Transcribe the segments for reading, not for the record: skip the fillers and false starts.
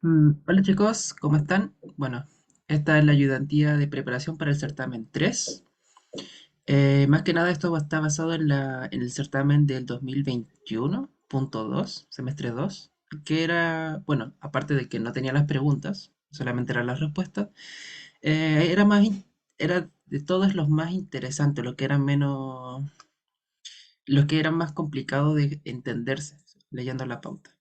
Hola chicos, ¿cómo están? Bueno, esta es la ayudantía de preparación para el certamen 3. Más que nada esto está basado en el certamen del 2021.2, semestre 2, que era, bueno, aparte de que no tenía las preguntas, solamente eran las respuestas, era era de todos los más interesantes, los que eran más complicados de entenderse leyendo la pauta.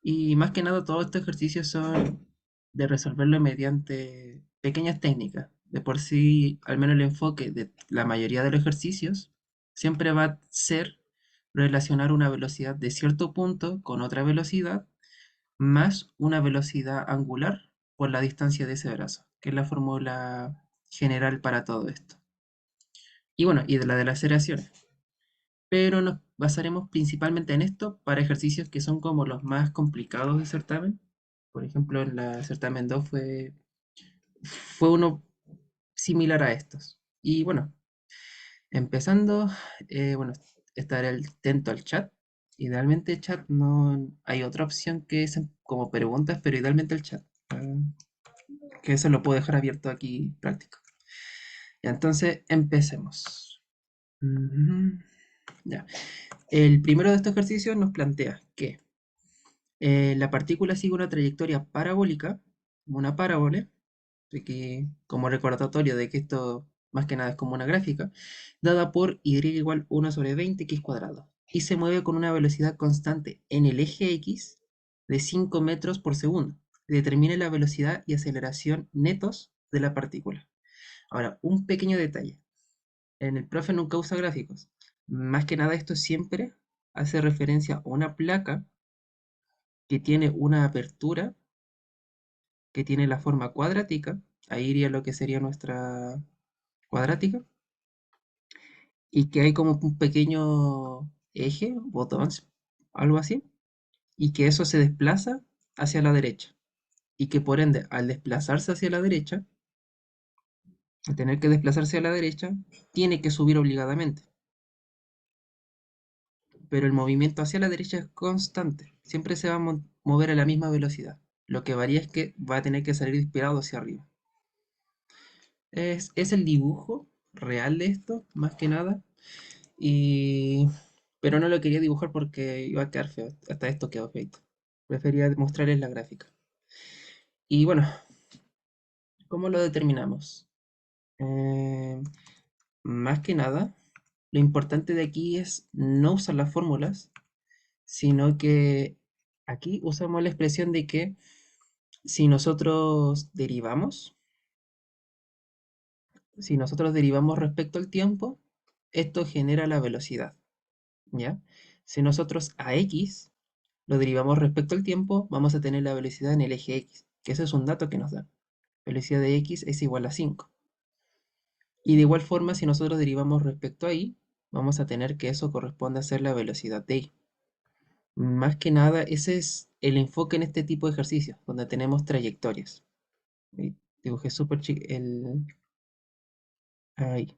Y más que nada, todos estos ejercicios son de resolverlo mediante pequeñas técnicas. De por sí, al menos el enfoque de la mayoría de los ejercicios siempre va a ser relacionar una velocidad de cierto punto con otra velocidad más una velocidad angular por la distancia de ese brazo, que es la fórmula general para todo esto. Y bueno, y de la aceleración, pero nos basaremos principalmente en esto para ejercicios que son como los más complicados de certamen. Por ejemplo, en la certamen 2 fue uno similar a estos. Y bueno, empezando, bueno, estaré atento al chat. Idealmente chat no hay otra opción que es como preguntas, pero idealmente el chat. Que eso lo puedo dejar abierto aquí práctico. Y entonces empecemos. Ujú. Ya. El primero de estos ejercicios nos plantea que la partícula sigue una trayectoria parabólica, una parábola, de que, como recordatorio de que esto más que nada es como una gráfica, dada por y igual 1/20 x cuadrado, y se mueve con una velocidad constante en el eje X de 5 metros por segundo. Determine la velocidad y aceleración netos de la partícula. Ahora, un pequeño detalle. En el profe nunca usa gráficos. Más que nada esto siempre hace referencia a una placa que tiene una apertura que tiene la forma cuadrática, ahí iría lo que sería nuestra cuadrática, y que hay como un pequeño eje, botón, algo así, y que eso se desplaza hacia la derecha, y que por ende, al desplazarse hacia la derecha, al tener que desplazarse a la derecha, tiene que subir obligadamente, pero el movimiento hacia la derecha es constante, siempre se va a mover a la misma velocidad, lo que varía es que va a tener que salir disparado hacia arriba. Es el dibujo real de esto, más que nada. Y... Pero no lo quería dibujar porque iba a quedar feo. Hasta esto quedó feito. Prefería mostrarles la gráfica. Y bueno, ¿cómo lo determinamos? Eh, Más que nada, lo importante de aquí es no usar las fórmulas, sino que aquí usamos la expresión de que si nosotros derivamos, si nosotros derivamos respecto al tiempo, esto genera la velocidad, ¿ya? Si nosotros a x lo derivamos respecto al tiempo, vamos a tener la velocidad en el eje X, que ese es un dato que nos da. Velocidad de X es igual a 5. Y de igual forma, si nosotros derivamos respecto a Y, vamos a tener que eso corresponde a ser la velocidad de Y. Más que nada, ese es el enfoque en este tipo de ejercicios, donde tenemos trayectorias. Y dibujé súper chico ahí.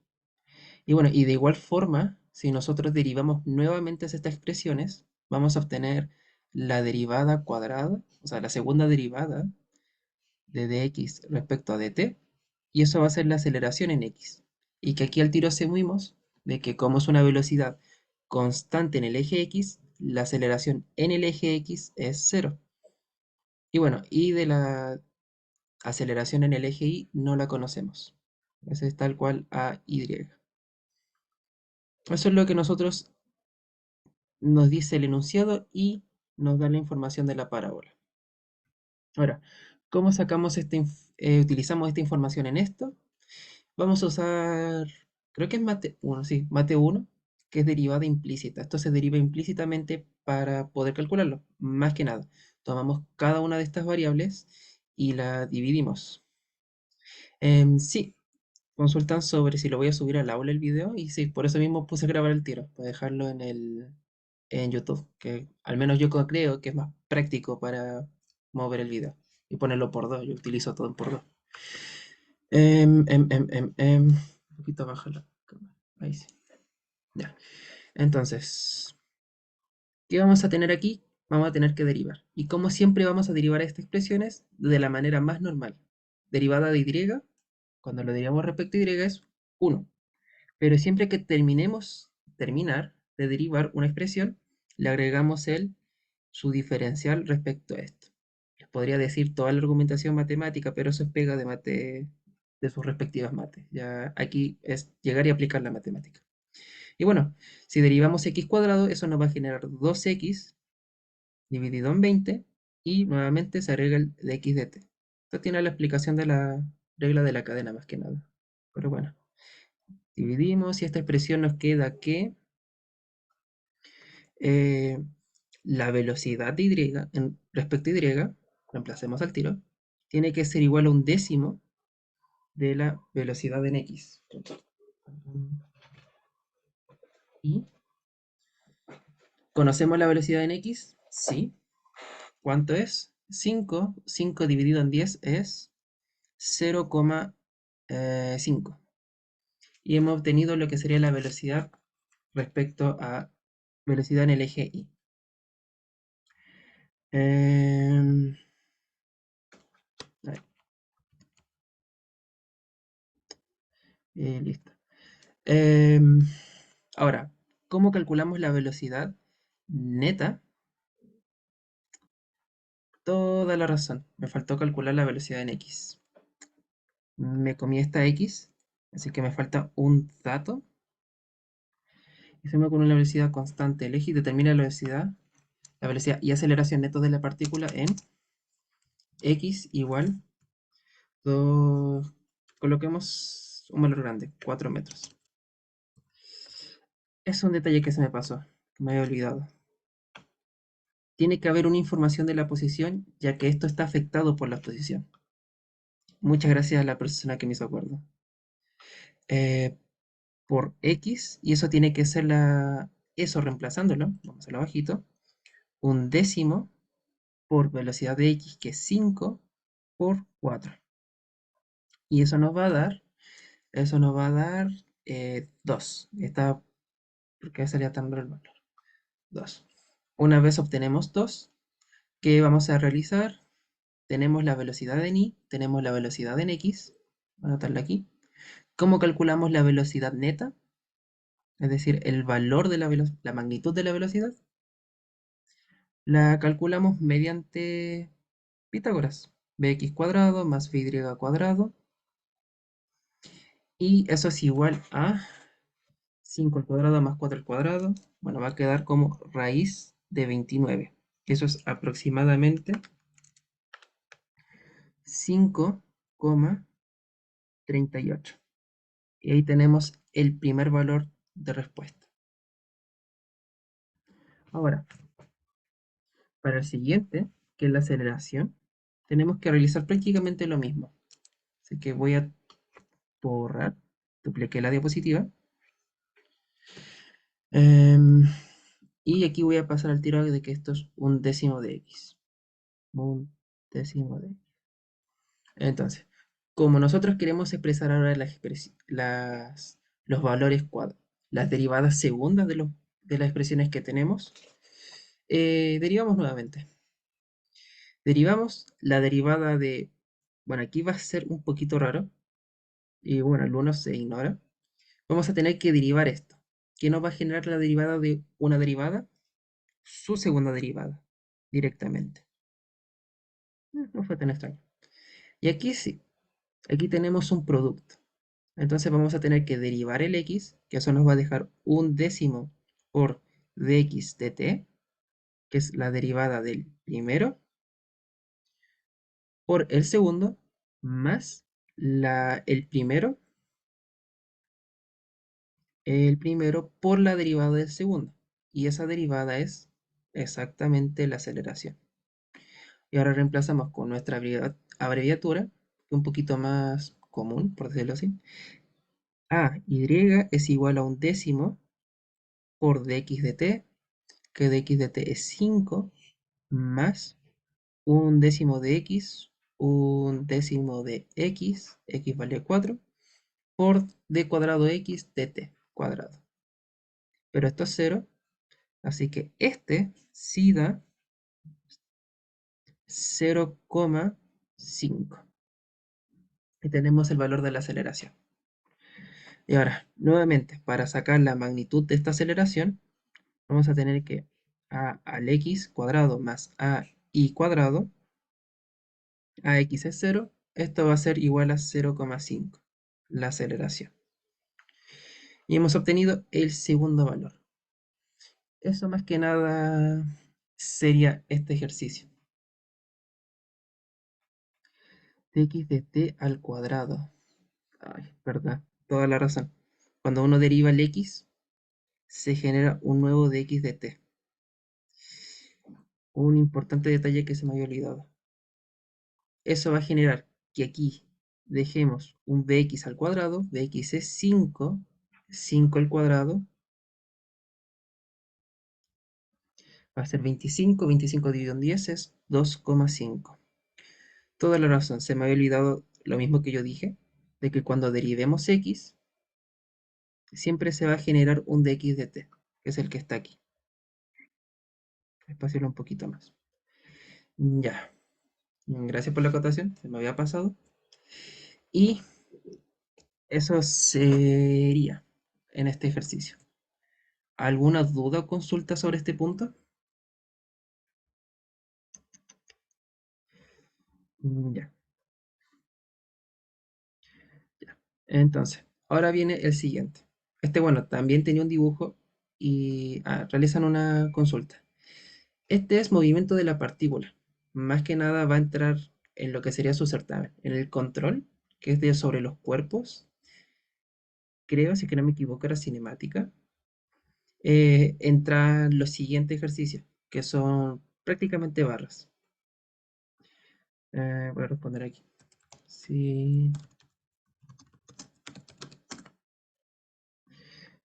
Y bueno, y de igual forma, si nosotros derivamos nuevamente estas expresiones, vamos a obtener la derivada cuadrada, o sea, la segunda derivada de dx respecto a dt, y eso va a ser la aceleración en x. Y que aquí al tiro asumimos de que como es una velocidad constante en el eje x, la aceleración en el eje x es cero. Y bueno, y de la aceleración en el eje y no la conocemos. Ese es tal cual a y. Eso es lo que nosotros nos dice el enunciado y nos da la información de la parábola. Ahora, ¿cómo utilizamos esta información en esto? Vamos a usar, creo que es mate 1, sí, mate 1, que es derivada implícita. Esto se deriva implícitamente para poder calcularlo. Más que nada, tomamos cada una de estas variables y la dividimos. Sí, consultan sobre si lo voy a subir al aula el video y sí, por eso mismo puse a grabar el tiro, para dejarlo en YouTube, que al menos yo creo que es más práctico para mover el video y ponerlo por dos. Yo utilizo todo en por dos. Un poquito baja la cámara. Ahí sí. Ya. Entonces, ¿qué vamos a tener aquí? vamos a tener que derivar. Y como siempre vamos a derivar estas expresiones de la manera más normal. Derivada de y, cuando lo derivamos respecto a y es 1. Pero siempre que terminar de derivar una expresión, le agregamos su diferencial respecto a esto. Les podría decir toda la argumentación matemática, pero eso es pega de sus respectivas mates. Ya aquí es llegar y aplicar la matemática. Y bueno, si derivamos x cuadrado, eso nos va a generar 2x dividido en 20 y nuevamente se agrega el de x de t. Esto tiene la explicación de la regla de la cadena más que nada. Pero bueno, dividimos y esta expresión nos queda que eh, la velocidad de y respecto a y, reemplacemos al tiro, tiene que ser igual a un décimo de la velocidad en x. ¿Y conocemos la velocidad en x? Sí. ¿Cuánto es? 5. 5 dividido en 10 es 0,5. Y hemos obtenido lo que sería la velocidad respecto a velocidad en el eje y. Em, listo. Em, Ahora, ¿cómo calculamos la velocidad neta? Toda la razón. Me faltó calcular la velocidad en x. Me comí esta x, así que me falta un dato. Y se me con una velocidad constante. El eje determina la velocidad y aceleración netos de la partícula en x igual 2. Coloquemos un valor grande, 4 metros. Es un detalle que se me pasó, que me había olvidado. Tiene que haber una información de la posición, ya que esto está afectado por la posición. Muchas gracias a la persona que me hizo acuerdo. Por x, y eso tiene que ser eso reemplazándolo, vamos a hacerlo bajito, un décimo por velocidad de x, que es 5 por 4. Y eso nos va a dar 2. ¿Por qué sería tan raro el valor? 2. Una vez obtenemos 2, ¿qué vamos a realizar? Tenemos la velocidad en y, tenemos la velocidad en x, voy a anotarla aquí. ¿Cómo calculamos la velocidad neta? Es decir, el valor de la magnitud de la velocidad. La calculamos mediante Pitágoras. Bx cuadrado más by cuadrado. Y eso es igual a 5 al cuadrado más 4 al cuadrado. Bueno, va a quedar como raíz de 29. Eso es aproximadamente 5,38. Y ahí tenemos el primer valor de respuesta. Ahora, para el siguiente, que es la aceleración, tenemos que realizar prácticamente lo mismo. Así que voy a borrar, dupliqué la diapositiva. Em, y aquí voy a pasar al tiro de que esto es un décimo de x. Un décimo de x. Entonces, como nosotros queremos expresar ahora los valores las derivadas segundas de las expresiones que tenemos, derivamos nuevamente. Derivamos la derivada de, bueno, aquí va a ser un poquito raro, y bueno, el 1 se ignora. Vamos a tener que derivar esto. ¿Qué nos va a generar la derivada de una derivada? Su segunda derivada, directamente. No fue tan extraño. Y aquí sí, aquí tenemos un producto. Entonces vamos a tener que derivar el x, que eso nos va a dejar un décimo por dx dt, que es la derivada del primero, por el segundo, más el primero por la derivada del segundo. Y esa derivada es exactamente la aceleración. Y ahora reemplazamos con nuestra abreviatura, que es un poquito más común, por decirlo así. Y es igual a un décimo por dx dt, que dx dt es 5, más un décimo de x, un décimo de x vale 4, por d cuadrado x dt cuadrado. Pero esto es 0, así que este sí da 0,5. Y tenemos el valor de la aceleración. Y ahora, nuevamente, para sacar la magnitud de esta aceleración, vamos a tener que a al x cuadrado más a y cuadrado, ax es 0, esto va a ser igual a 0,5, la aceleración. Y hemos obtenido el segundo valor. Eso más que nada sería este ejercicio. Dx de t al cuadrado. Ay, verdad, toda la razón. Cuando uno deriva el x, se genera un nuevo dx de t. Un importante detalle que se me había olvidado. Eso va a generar que aquí dejemos un bx al cuadrado, bx es 5, 5 al cuadrado, va a ser 25, 25 dividido en 10 es 2,5. Toda la razón, se me había olvidado lo mismo que yo dije, de que cuando derivemos x, siempre se va a generar un dx de t, que es el que está aquí. Espaciarlo un poquito más. Ya, gracias por la acotación, se me había pasado. Y eso sería en este ejercicio. ¿Alguna duda o consulta sobre este punto? Ya, ya. Entonces, ahora viene el siguiente. Este, bueno, también tenía un dibujo y realizan una consulta. Este es movimiento de la partícula. Más que nada va a entrar en lo que sería su certamen, en el control, que es de sobre los cuerpos. Creo, si es que no me equivoco, era cinemática. Entran los siguientes ejercicios, que son prácticamente barras. Voy a responder aquí. Sí,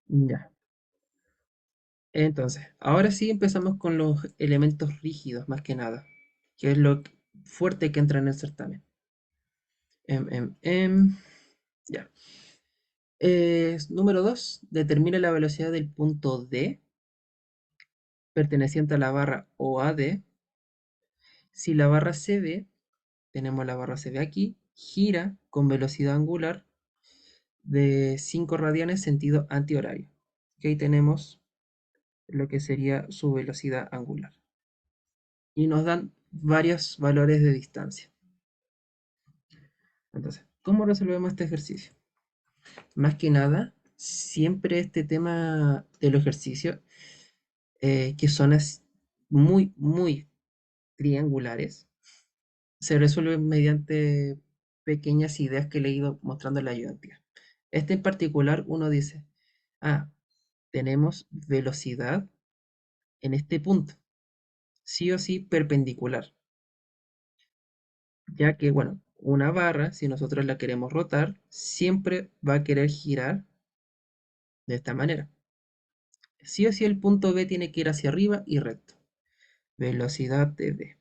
ya. Entonces, ahora sí empezamos con los elementos rígidos, más que nada, que es lo fuerte que entra en el certamen. Ya. Número 2, determina la velocidad del punto D perteneciente a la barra OAD. Si la barra CB, tenemos la barra CB aquí, gira con velocidad angular de 5 radianes sentido antihorario. Que ahí tenemos lo que sería su velocidad angular. Y nos dan varios valores de distancia. Entonces, ¿cómo resolvemos este ejercicio? Más que nada, siempre este tema de los ejercicios, que son muy, muy triangulares, se resuelven mediante pequeñas ideas que le he ido mostrando en la ayudantía. Este en particular, uno dice, tenemos velocidad en este punto, sí o sí perpendicular, ya que, bueno, una barra, si nosotros la queremos rotar, siempre va a querer girar de esta manera. Sí o sí el punto B tiene que ir hacia arriba y recto. Velocidad de B.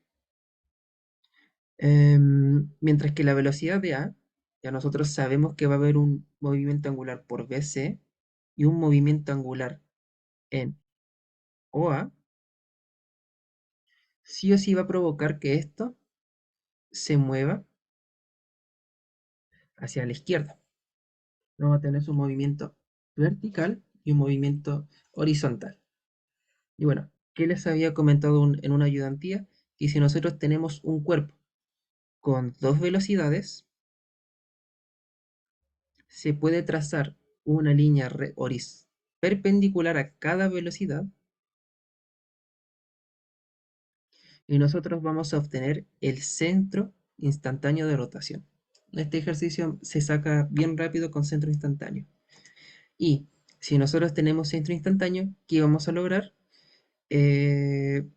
Mientras que la velocidad de A, ya nosotros sabemos que va a haber un movimiento angular por BC y un movimiento angular en OA, sí o sí va a provocar que esto se mueva hacia la izquierda. No va a tener un movimiento vertical y un movimiento horizontal. Y bueno, ¿qué les había comentado en una ayudantía? Que si nosotros tenemos un cuerpo con dos velocidades, se puede trazar una línea perpendicular a cada velocidad y nosotros vamos a obtener el centro instantáneo de rotación. Este ejercicio se saca bien rápido con centro instantáneo. Y si nosotros tenemos centro instantáneo, ¿qué vamos a lograr? Que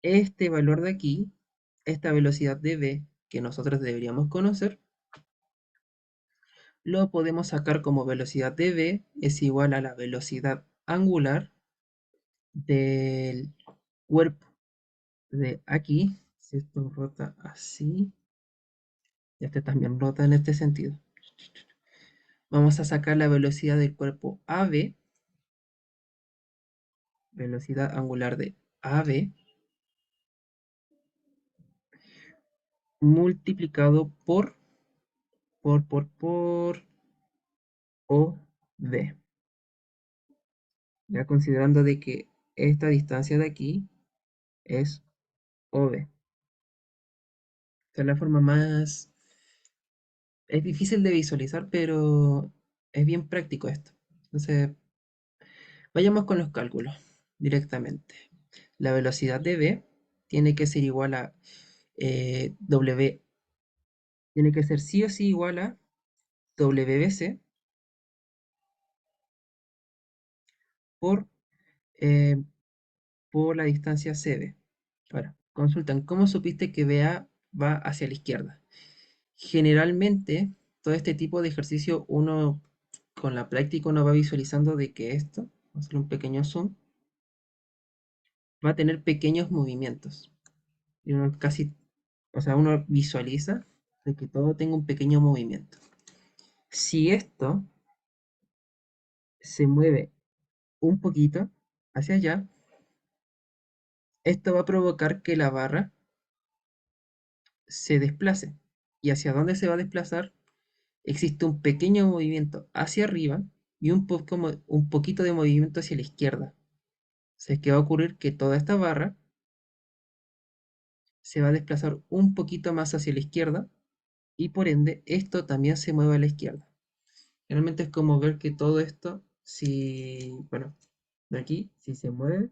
este valor de aquí, esta velocidad de v que nosotros deberíamos conocer, lo podemos sacar como velocidad de v es igual a la velocidad angular del cuerpo de aquí. Si esto rota así, este también rota en este sentido. Vamos a sacar la velocidad del cuerpo AB, velocidad angular de AB, multiplicado por OD. Ya considerando de que esta distancia de aquí es OB. Esta es la forma más... Es difícil de visualizar, pero es bien práctico esto. Entonces, vayamos con los cálculos directamente. La velocidad de B tiene que ser igual a W, tiene que ser sí o sí igual a WBC por, eh, por la distancia CB. Ahora, consultan, ¿cómo supiste que BA va hacia la izquierda? Generalmente, todo este tipo de ejercicio, uno con la práctica uno va visualizando de que esto, vamos a hacer un pequeño zoom, va a tener pequeños movimientos. Y uno casi, o sea, uno visualiza de que todo tenga un pequeño movimiento. Si esto se mueve un poquito hacia allá, esto va a provocar que la barra se desplace. ¿Y hacia dónde se va a desplazar? Existe un pequeño movimiento hacia arriba y un poquito de movimiento hacia la izquierda. O sea, que va a ocurrir que toda esta barra se va a desplazar un poquito más hacia la izquierda y por ende esto también se mueve a la izquierda. Realmente es como ver que todo esto, si, bueno, de aquí, si se mueve,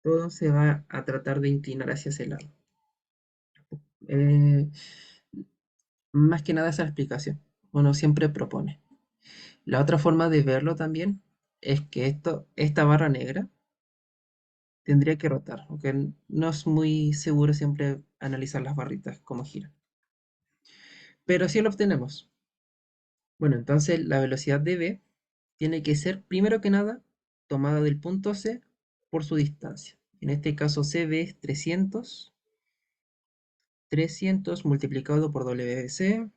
todo se va a tratar de inclinar hacia ese lado. Eh, Más que nada esa explicación. Uno siempre propone. La otra forma de verlo también es que esta barra negra tendría que rotar, aunque no es muy seguro siempre analizar las barritas como giran. Pero sí lo obtenemos. Bueno, entonces la velocidad de v tiene que ser, primero que nada, tomada del punto C por su distancia. En este caso CB es 300 multiplicado por WBC,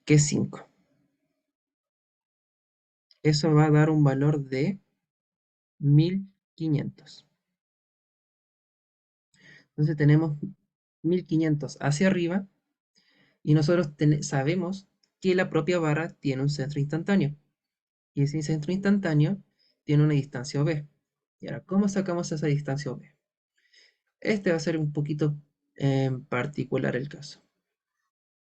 que es 5. Eso va a dar un valor de 1500. Entonces tenemos 1500 hacia arriba y nosotros sabemos que la propia barra tiene un centro instantáneo. Y ese centro instantáneo tiene una distancia OB. Y ahora, ¿cómo sacamos esa distancia OB? Este va a ser un poquito en particular el caso.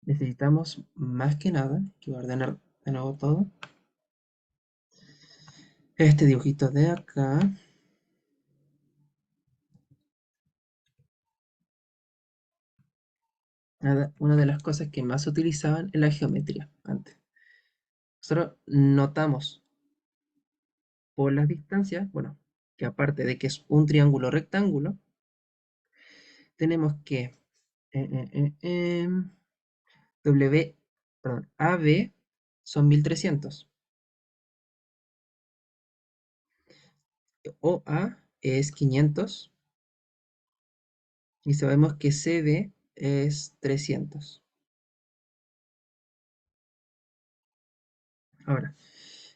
Necesitamos más que nada, que voy a ordenar de nuevo todo. Este dibujito de acá. Una de las cosas que más se utilizaban en la geometría antes. Nosotros notamos por las distancias, bueno, que aparte de que es un triángulo rectángulo, tenemos que eh, eh, eh, W, perdón, AB son 1300. OA es 500 y sabemos que CB es 300. Ahora,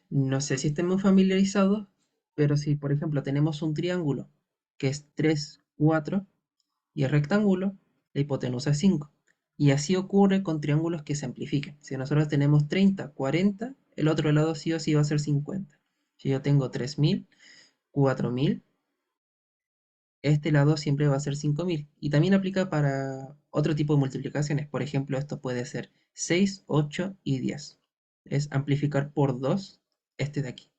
no sé si estemos familiarizados, pero si por ejemplo tenemos un triángulo que es 3 4 y es rectángulo, la hipotenusa es 5. Y así ocurre con triángulos que se amplifiquen. Si nosotros tenemos 30 40 el otro lado sí o sí va a ser 50. Si yo tengo 3000 4000 este lado siempre va a ser 5000. Y también aplica para otro tipo de multiplicaciones. Por ejemplo, esto puede ser 6 8 y 10. Es amplificar por 2 este de aquí.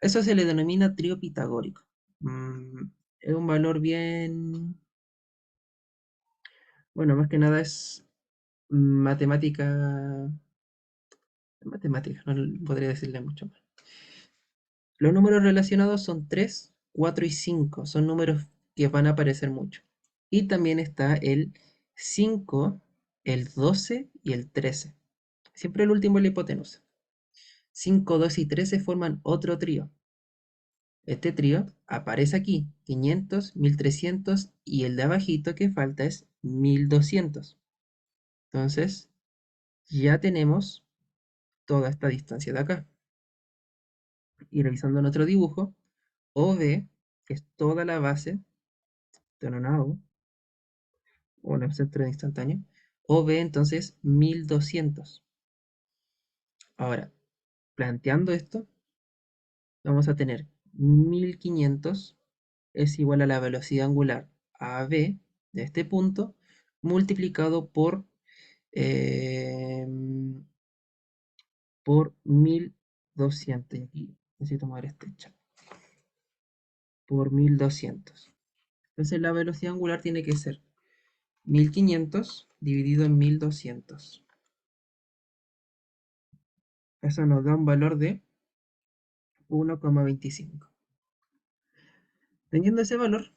Eso se le denomina trío pitagórico. Mm, es un valor bien... Bueno, más que nada es matemática... Matemática, no podría decirle mucho más. Los números relacionados son 3 4 y 5. Son números que van a aparecer mucho. Y también está el 5, el 12 y el 13. Siempre el último es la hipotenusa. 5, 2 y 13 forman otro trío. Este trío aparece aquí, 500, 1300 y el de abajito que falta es 1200. Entonces, ya tenemos toda esta distancia de acá. Y revisando nuestro dibujo, OB, que es toda la base de una nao, bueno, el centro instantáneo, o B entonces 1200. Ahora, planteando esto, vamos a tener 1500 es igual a la velocidad angular AB de este punto multiplicado eh, por 1200. Y aquí necesito mover este chat. Por 1200. Entonces la velocidad angular tiene que ser 1500 dividido en 1200. Eso nos da un valor de 1,25. Teniendo ese valor,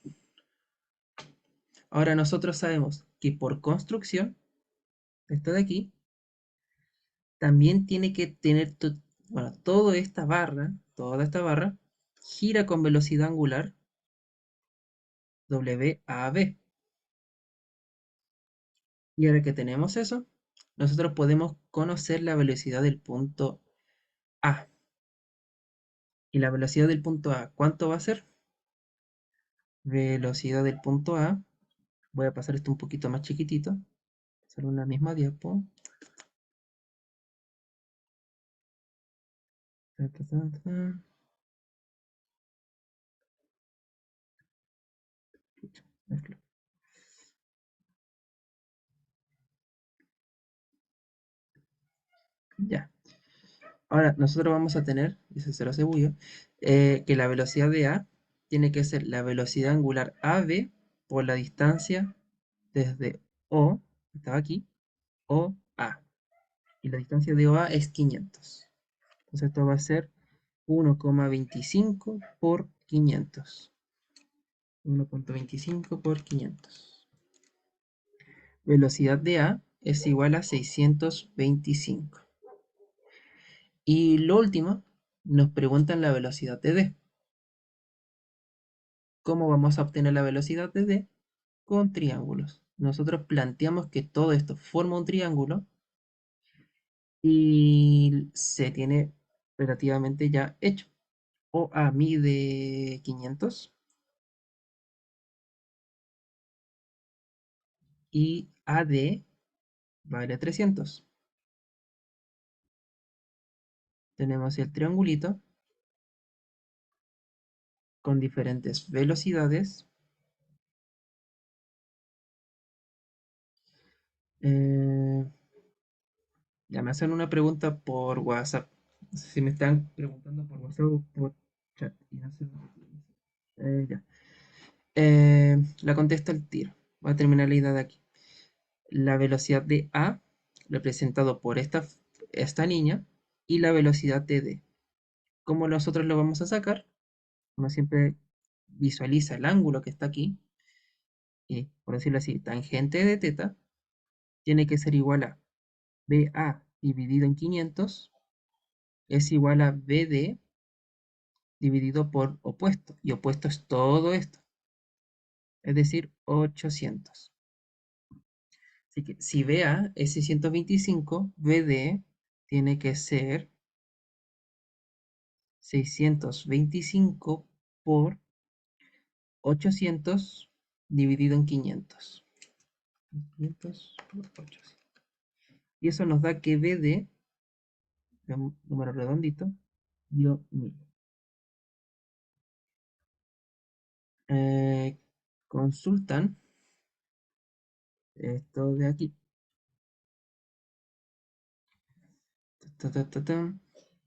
ahora nosotros sabemos que por construcción, esto de aquí, también tiene que tener, bueno, toda esta barra, gira con velocidad angular WAB. Y ahora que tenemos eso, nosotros podemos conocer la velocidad del punto A. Y la velocidad del punto A, ¿cuánto va a ser? Velocidad del punto A. Voy a pasar esto un poquito más chiquitito. Hacer una misma diapo. Ta, ta, ta, ta. Pucha, ya. Ahora, nosotros vamos a tener, y eso se lo cebullo, que la velocidad de A tiene que ser la velocidad angular AB por la distancia desde O, que estaba aquí, O A. Y la distancia de OA es 500. Entonces esto va a ser 1,25 por 500. 1,25 por 500. Velocidad de A es igual a 625. Y lo último, nos preguntan la velocidad de D. ¿Cómo vamos a obtener la velocidad de D? Con triángulos. Nosotros planteamos que todo esto forma un triángulo y se tiene relativamente ya hecho. OA mide 500 y AD vale 300. Tenemos el triangulito con diferentes velocidades. Eh, ya me hacen una pregunta por WhatsApp. No sé si me están preguntando por WhatsApp o por chat. Y no sé ya. La contesto al tiro. Voy a terminar la idea de aquí. La velocidad de A, representado por esta niña, y la velocidad de D. ¿Cómo nosotros lo vamos a sacar? Uno siempre visualiza el ángulo que está aquí, y por decirlo así, tangente de teta, tiene que ser igual a BA dividido en 500 es igual a BD dividido por opuesto. Y opuesto es todo esto, es decir, 800. Así que si BA es 625, BD tiene que ser 625 por 800 dividido en 500. 500 por 800. Y eso nos da que BD, un número redondito, dio 1000. Eh, consultan esto de aquí. Ta, ta, ta, ta.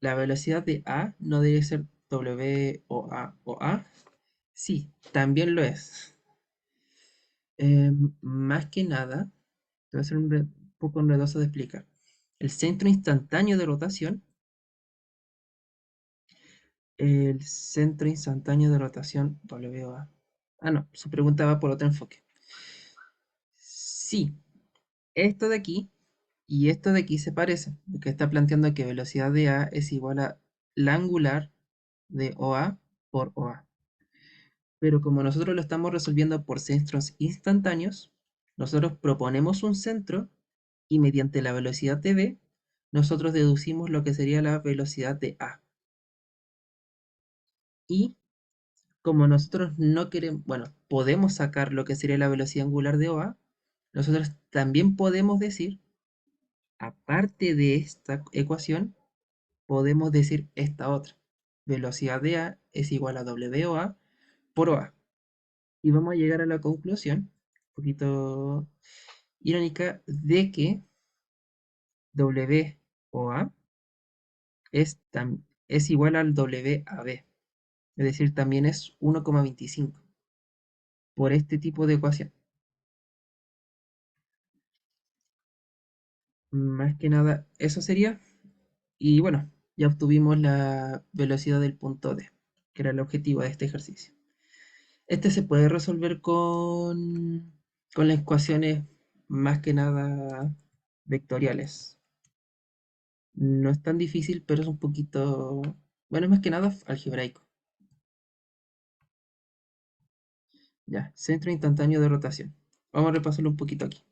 La velocidad de A no debe ser W o A. Sí, también lo es. Más que nada, te voy a ser un poco enredoso de explicar. El centro instantáneo de rotación, el centro instantáneo de rotación W o A. Ah, no, su pregunta va por otro enfoque. Sí, esto de aquí y esto de aquí se parecen, porque está planteando que velocidad de A es igual a la angular de OA por OA. Pero como nosotros lo estamos resolviendo por centros instantáneos, nosotros proponemos un centro y mediante la velocidad de B, nosotros deducimos lo que sería la velocidad de A. Y como nosotros no queremos, bueno, podemos sacar lo que sería la velocidad angular de OA, nosotros también podemos decir, aparte de esta ecuación, podemos decir esta otra. Velocidad de A es igual a W o A por OA. Y vamos a llegar a la conclusión, un poquito irónica, de que W o A es igual al W a B. Es decir, también es 1,25 por este tipo de ecuación. Más que nada, eso sería. Y bueno, ya obtuvimos la velocidad del punto D, que era el objetivo de este ejercicio. Este se puede resolver con las ecuaciones más que nada vectoriales. No es tan difícil, pero es un poquito, bueno, es más que nada algebraico. Ya, centro instantáneo de rotación. Vamos a repasarlo un poquito aquí.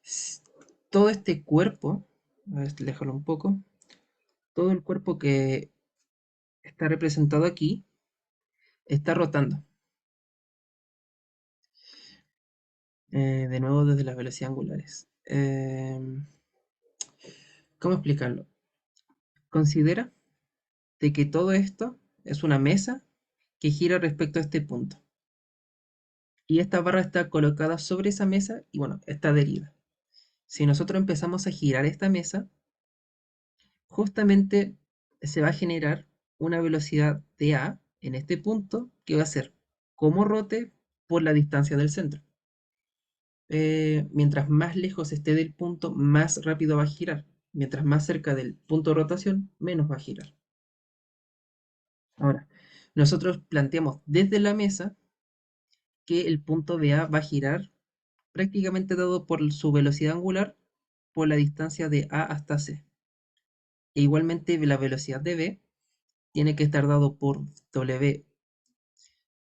S- Todo este cuerpo, a ver, déjalo un poco, todo el cuerpo que está representado aquí está rotando. De nuevo desde las velocidades angulares. ¿Cómo explicarlo? Considera de que todo esto es una mesa que gira respecto a este punto. Y esta barra está colocada sobre esa mesa y bueno, está adherida. Si nosotros empezamos a girar esta mesa, justamente se va a generar una velocidad de A en este punto que va a ser como rote por la distancia del centro. Mientras más lejos esté del punto, más rápido va a girar. Mientras más cerca del punto de rotación, menos va a girar. Ahora, nosotros planteamos desde la mesa que el punto BA va a girar prácticamente dado por su velocidad angular por la distancia de A hasta C. E igualmente la velocidad de B tiene que estar dado por W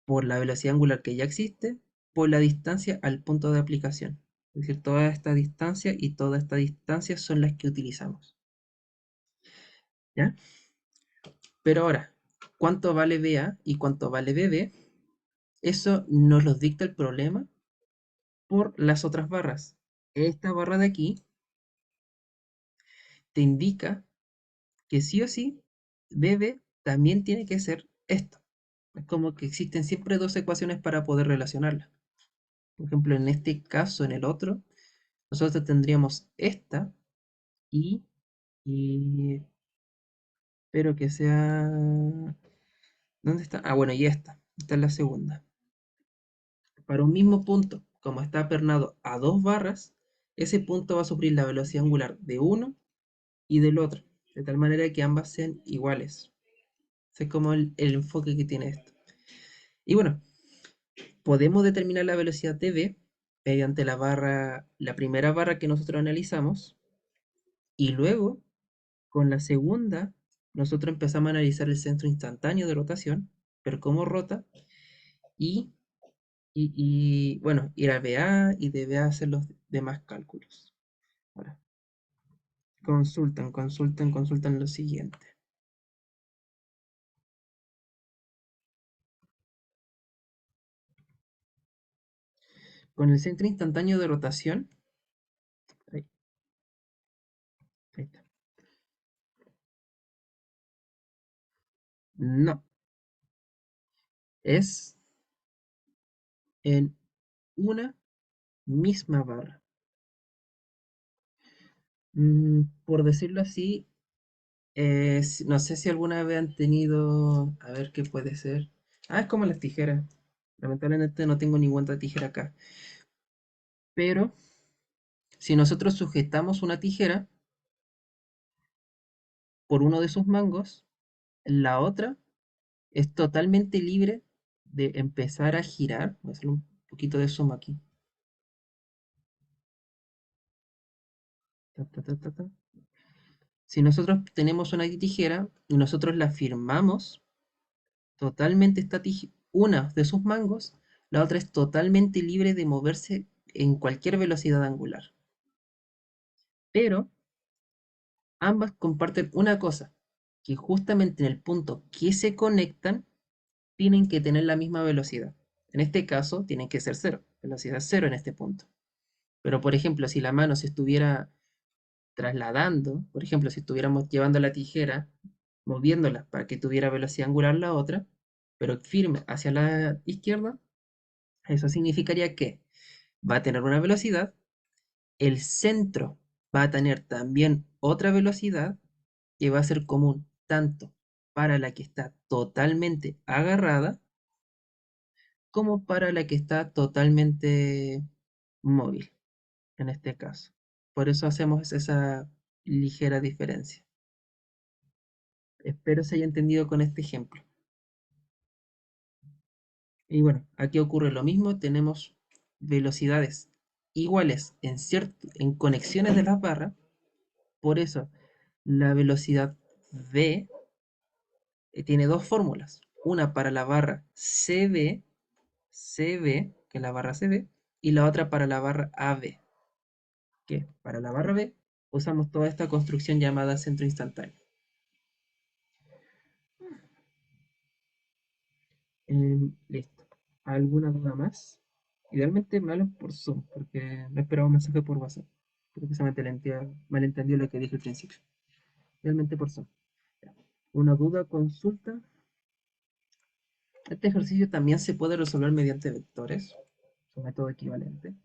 por la velocidad angular que ya existe por la distancia al punto de aplicación. Es decir, toda esta distancia y toda esta distancia son las que utilizamos. ¿Ya? Pero ahora, ¿cuánto vale BA y cuánto vale BB? Eso nos lo dicta el problema por las otras barras. Esta barra de aquí te indica que sí o sí BB también tiene que ser esto. Es como que existen siempre dos ecuaciones para poder relacionarlas. Por ejemplo, en este caso, en el otro, nosotros tendríamos esta y, y espero que sea... ¿Dónde está? Ah, bueno, y esta. Esta es la segunda. Para un mismo punto, como está apernado a dos barras, ese punto va a sufrir la velocidad angular de uno y del otro, de tal manera que ambas sean iguales. Ese es como el enfoque que tiene esto. Y bueno, podemos determinar la velocidad de v mediante la barra, la primera barra que nosotros analizamos, y luego, con la segunda, nosotros empezamos a analizar el centro instantáneo de rotación, ver cómo rota, y, bueno, ir a VA y de VA hacer los demás cálculos. Ahora, consultan lo siguiente. Con el centro instantáneo de rotación, ahí, ahí está. No, es en una misma barra. Por decirlo así, no sé si alguna vez han tenido, a ver qué puede ser. Ah, es como las tijeras. Lamentablemente no tengo ninguna tijera acá. Pero si nosotros sujetamos una tijera por uno de sus mangos, la otra es totalmente libre de empezar a girar. Voy a hacer un poquito de zoom aquí. Ta, ta, ta, ta, ta. Si nosotros tenemos una tijera y nosotros la firmamos, totalmente está una de sus mangos, la otra es totalmente libre de moverse en cualquier velocidad angular. Pero ambas comparten una cosa, que justamente en el punto que se conectan, tienen que tener la misma velocidad. En este caso, tienen que ser cero, velocidad cero en este punto. Pero, por ejemplo, si la mano se estuviera trasladando, por ejemplo, si estuviéramos llevando la tijera, moviéndola para que tuviera velocidad angular la otra, pero firme hacia la izquierda, eso significaría que va a tener una velocidad, el centro va a tener también otra velocidad que va a ser común tanto para la que está totalmente agarrada como para la que está totalmente móvil, en este caso. Por eso hacemos esa ligera diferencia. Espero se haya entendido con este ejemplo. Y bueno, aquí ocurre lo mismo, tenemos velocidades iguales en conexiones de las barras, por eso la velocidad v tiene dos fórmulas, una para la barra CB, que es la barra CB, y la otra para la barra AB, que para la barra B usamos toda esta construcción llamada centro instantáneo. Listo. ¿Alguna duda más? Idealmente me hablan por Zoom, porque no esperaba un mensaje por WhatsApp. Creo que se malentendió lo que dije al principio. Idealmente por Zoom. Ya. ¿Una duda, consulta? Este ejercicio también se puede resolver mediante vectores, su método equivalente.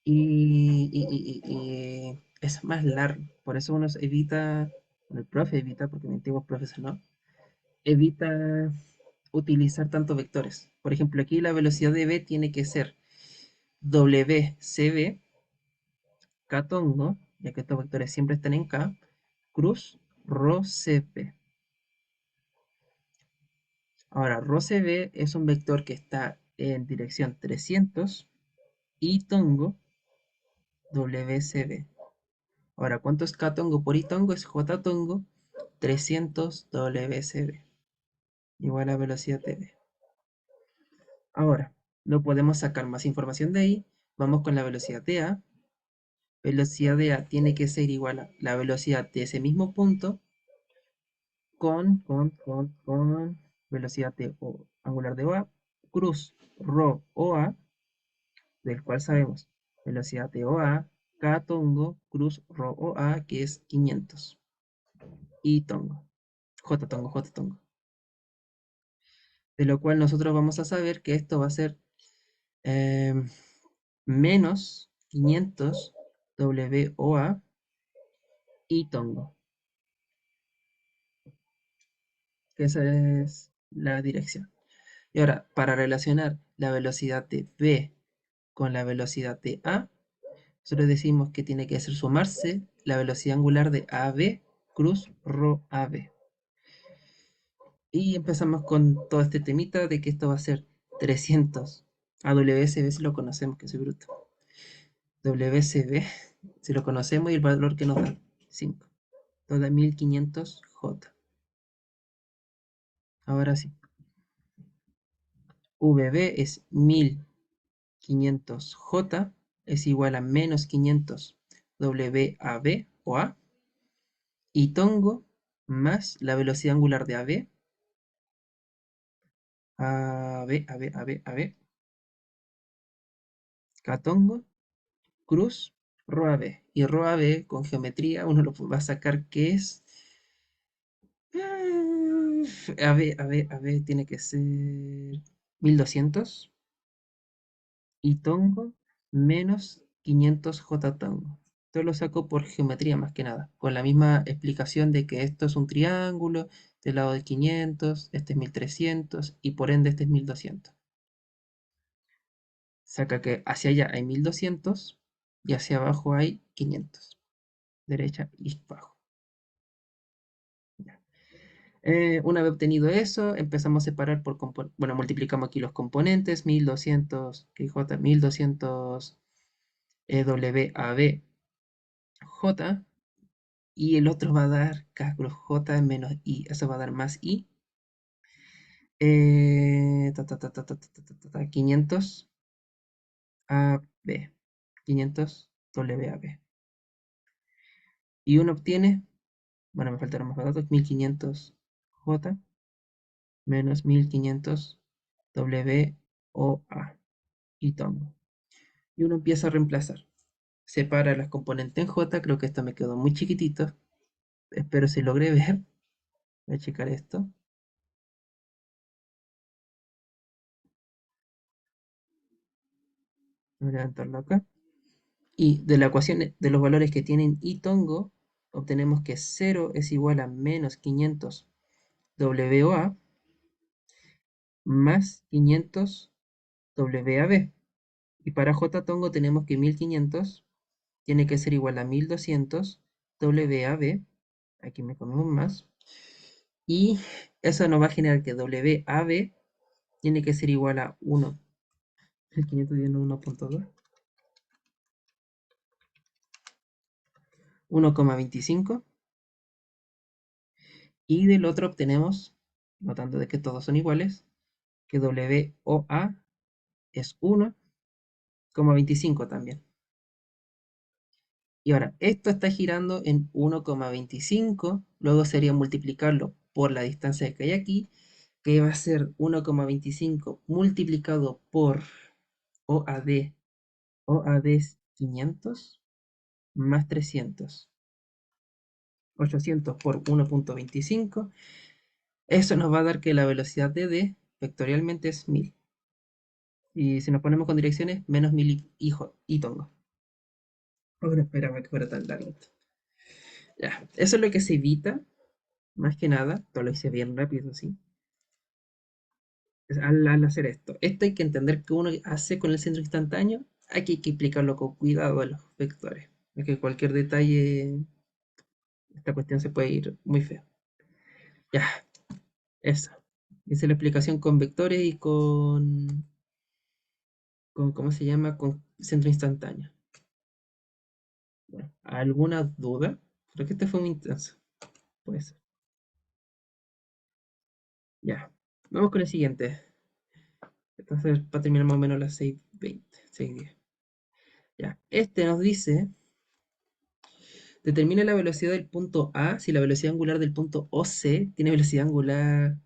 Y es más largo. Por eso uno evita, bueno, el profe evita, porque mi antiguo profesor no, evita utilizar tantos vectores. Por ejemplo, aquí la velocidad de v tiene que ser WCB, K tongo, ya que estos vectores siempre están en K, cruz rho CP. Ahora, rho CB es un vector que está en dirección 300 y tongo WCB. Ahora, ¿cuánto es K tongo por I tongo? Es J tongo 300 WCB, igual a velocidad de v. Ahora, no podemos sacar más información de ahí. Vamos con la velocidad de A. Velocidad de A tiene que ser igual a la velocidad de ese mismo punto con velocidad de angular de OA, cruz rho OA, del cual sabemos velocidad de OA, K tongo, cruz rho OA, que es 500, y tongo, J tongo, J tongo. De lo cual nosotros vamos a saber que esto va a ser eh, menos 500 WOA y tongo, que esa es la dirección. Y ahora, para relacionar la velocidad de V con la velocidad de A, nosotros decimos que tiene que hacer sumarse la velocidad angular de AB cruz rho AB. Y empezamos con todo este temita de que esto va a ser 300. A WSB si lo conocemos, que soy bruto. WSB si lo conocemos y el valor que nos da, 5. Toda 1500 J. Ahora sí. VB es 1500 J es igual a menos 500 WAB o A, y tongo más la velocidad angular de AB, AB, Catongo, cruz, rho AB. Y rho AB con geometría uno lo va a sacar que es... AB tiene que ser 1200 y tongo menos 500 J tongo. Esto lo saco por geometría más que nada, con la misma explicación de que esto es un triángulo, del lado de 500, este es 1300 y por ende este es 1200. Saca que hacia allá hay 1200 y hacia abajo hay 500. Derecha y abajo. Ya. Una vez obtenido eso, empezamos a separar por componentes. Bueno, multiplicamos aquí los componentes. 1200 J, 1200 WAB J. Y el otro va a dar cálculo J menos I. Eso va a dar más I. 500 AB. 500 WAB. Y uno obtiene, bueno, me faltaron más datos, 1500 J menos 1500 WAB. OA y tomo. Y uno empieza a reemplazar. Separa las componentes en J, creo que esto me quedó muy chiquitito. Espero se logre ver. Voy a checar esto. Voy a levantarlo acá. Y de la ecuación de los valores que tienen y tongo, obtenemos que 0 es igual a menos 500 WOA más 500 WAB. Y para J tongo tenemos que 1500 tiene que ser igual a 1200 WAB. Aquí me comemos más. Y eso nos va a generar que WAB tiene que ser igual a 1. El 500 viene 1.2. 1,25. Y del otro obtenemos, notando de que todos son iguales, que WOA es 1,25 también. Y ahora, esto está girando en 1,25, luego sería multiplicarlo por la distancia que hay aquí, que va a ser 1,25 multiplicado por OAD. OAD es 500 más 300. 800 por 1,25. Eso nos va a dar que la velocidad de D vectorialmente es 1000. Y si nos ponemos con direcciones, menos 1000 y tongo. Oh, no esperaba que fuera tan largo. Ya, eso es lo que se evita, más que nada. Todo lo hice bien rápido, ¿sí? Al hacer esto. Esto hay que entender que uno hace con el centro instantáneo. Aquí hay que explicarlo con cuidado a los vectores. Porque cualquier detalle, esta cuestión se puede ir muy feo. Ya, eso. Hice la explicación con vectores y con ¿cómo se llama? Con centro instantáneo. Bueno, ¿alguna duda? Creo que este fue muy intenso. Puede ser. Ya. Vamos con el siguiente. Entonces, para terminar más o menos las 6:20, 6:10. Ya. Este nos dice, determina la velocidad del punto A si la velocidad angular del punto OC tiene velocidad angular,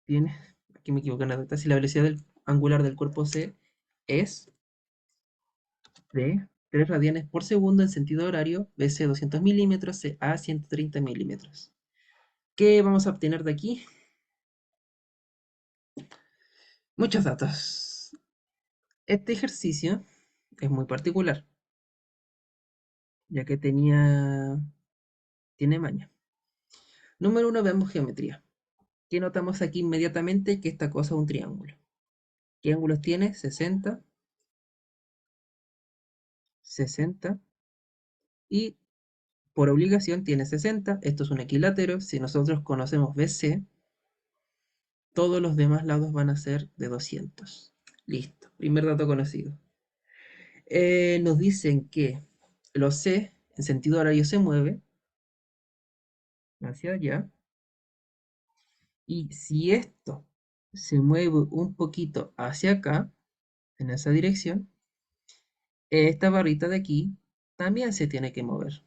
tiene, aquí me equivoqué en la data, si la velocidad angular del cuerpo C es de 3 radianes por segundo en sentido horario, BC 200 milímetros, CA 130 milímetros. ¿Qué vamos a obtener de aquí? Muchos datos. Este ejercicio es muy particular, ya que tiene maña. Número uno, vemos geometría. ¿Qué notamos aquí inmediatamente? Que esta cosa es un triángulo. ¿Qué ángulos tiene? 60, 60 y por obligación tiene 60. Esto es un equilátero. Si nosotros conocemos BC, todos los demás lados van a ser de 200. Listo, primer dato conocido. Nos dicen que los C en sentido horario se mueve hacia allá. Y si esto se mueve un poquito hacia acá, en esa dirección, esta barrita de aquí también se tiene que mover.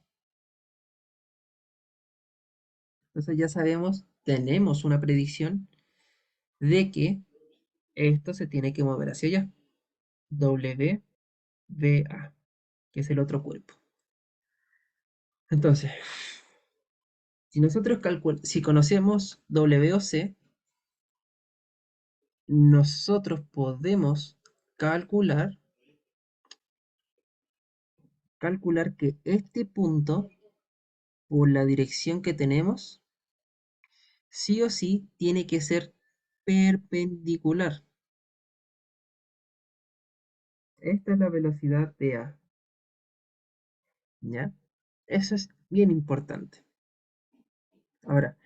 Entonces ya sabemos, tenemos una predicción de que esto se tiene que mover hacia allá. WBA, que es el otro cuerpo. Entonces, si nosotros si conocemos W o C, nosotros podemos calcular, calcular que este punto, por la dirección que tenemos, sí o sí tiene que ser perpendicular. Esta es la velocidad de A, ¿ya? Eso es bien importante. Ahora,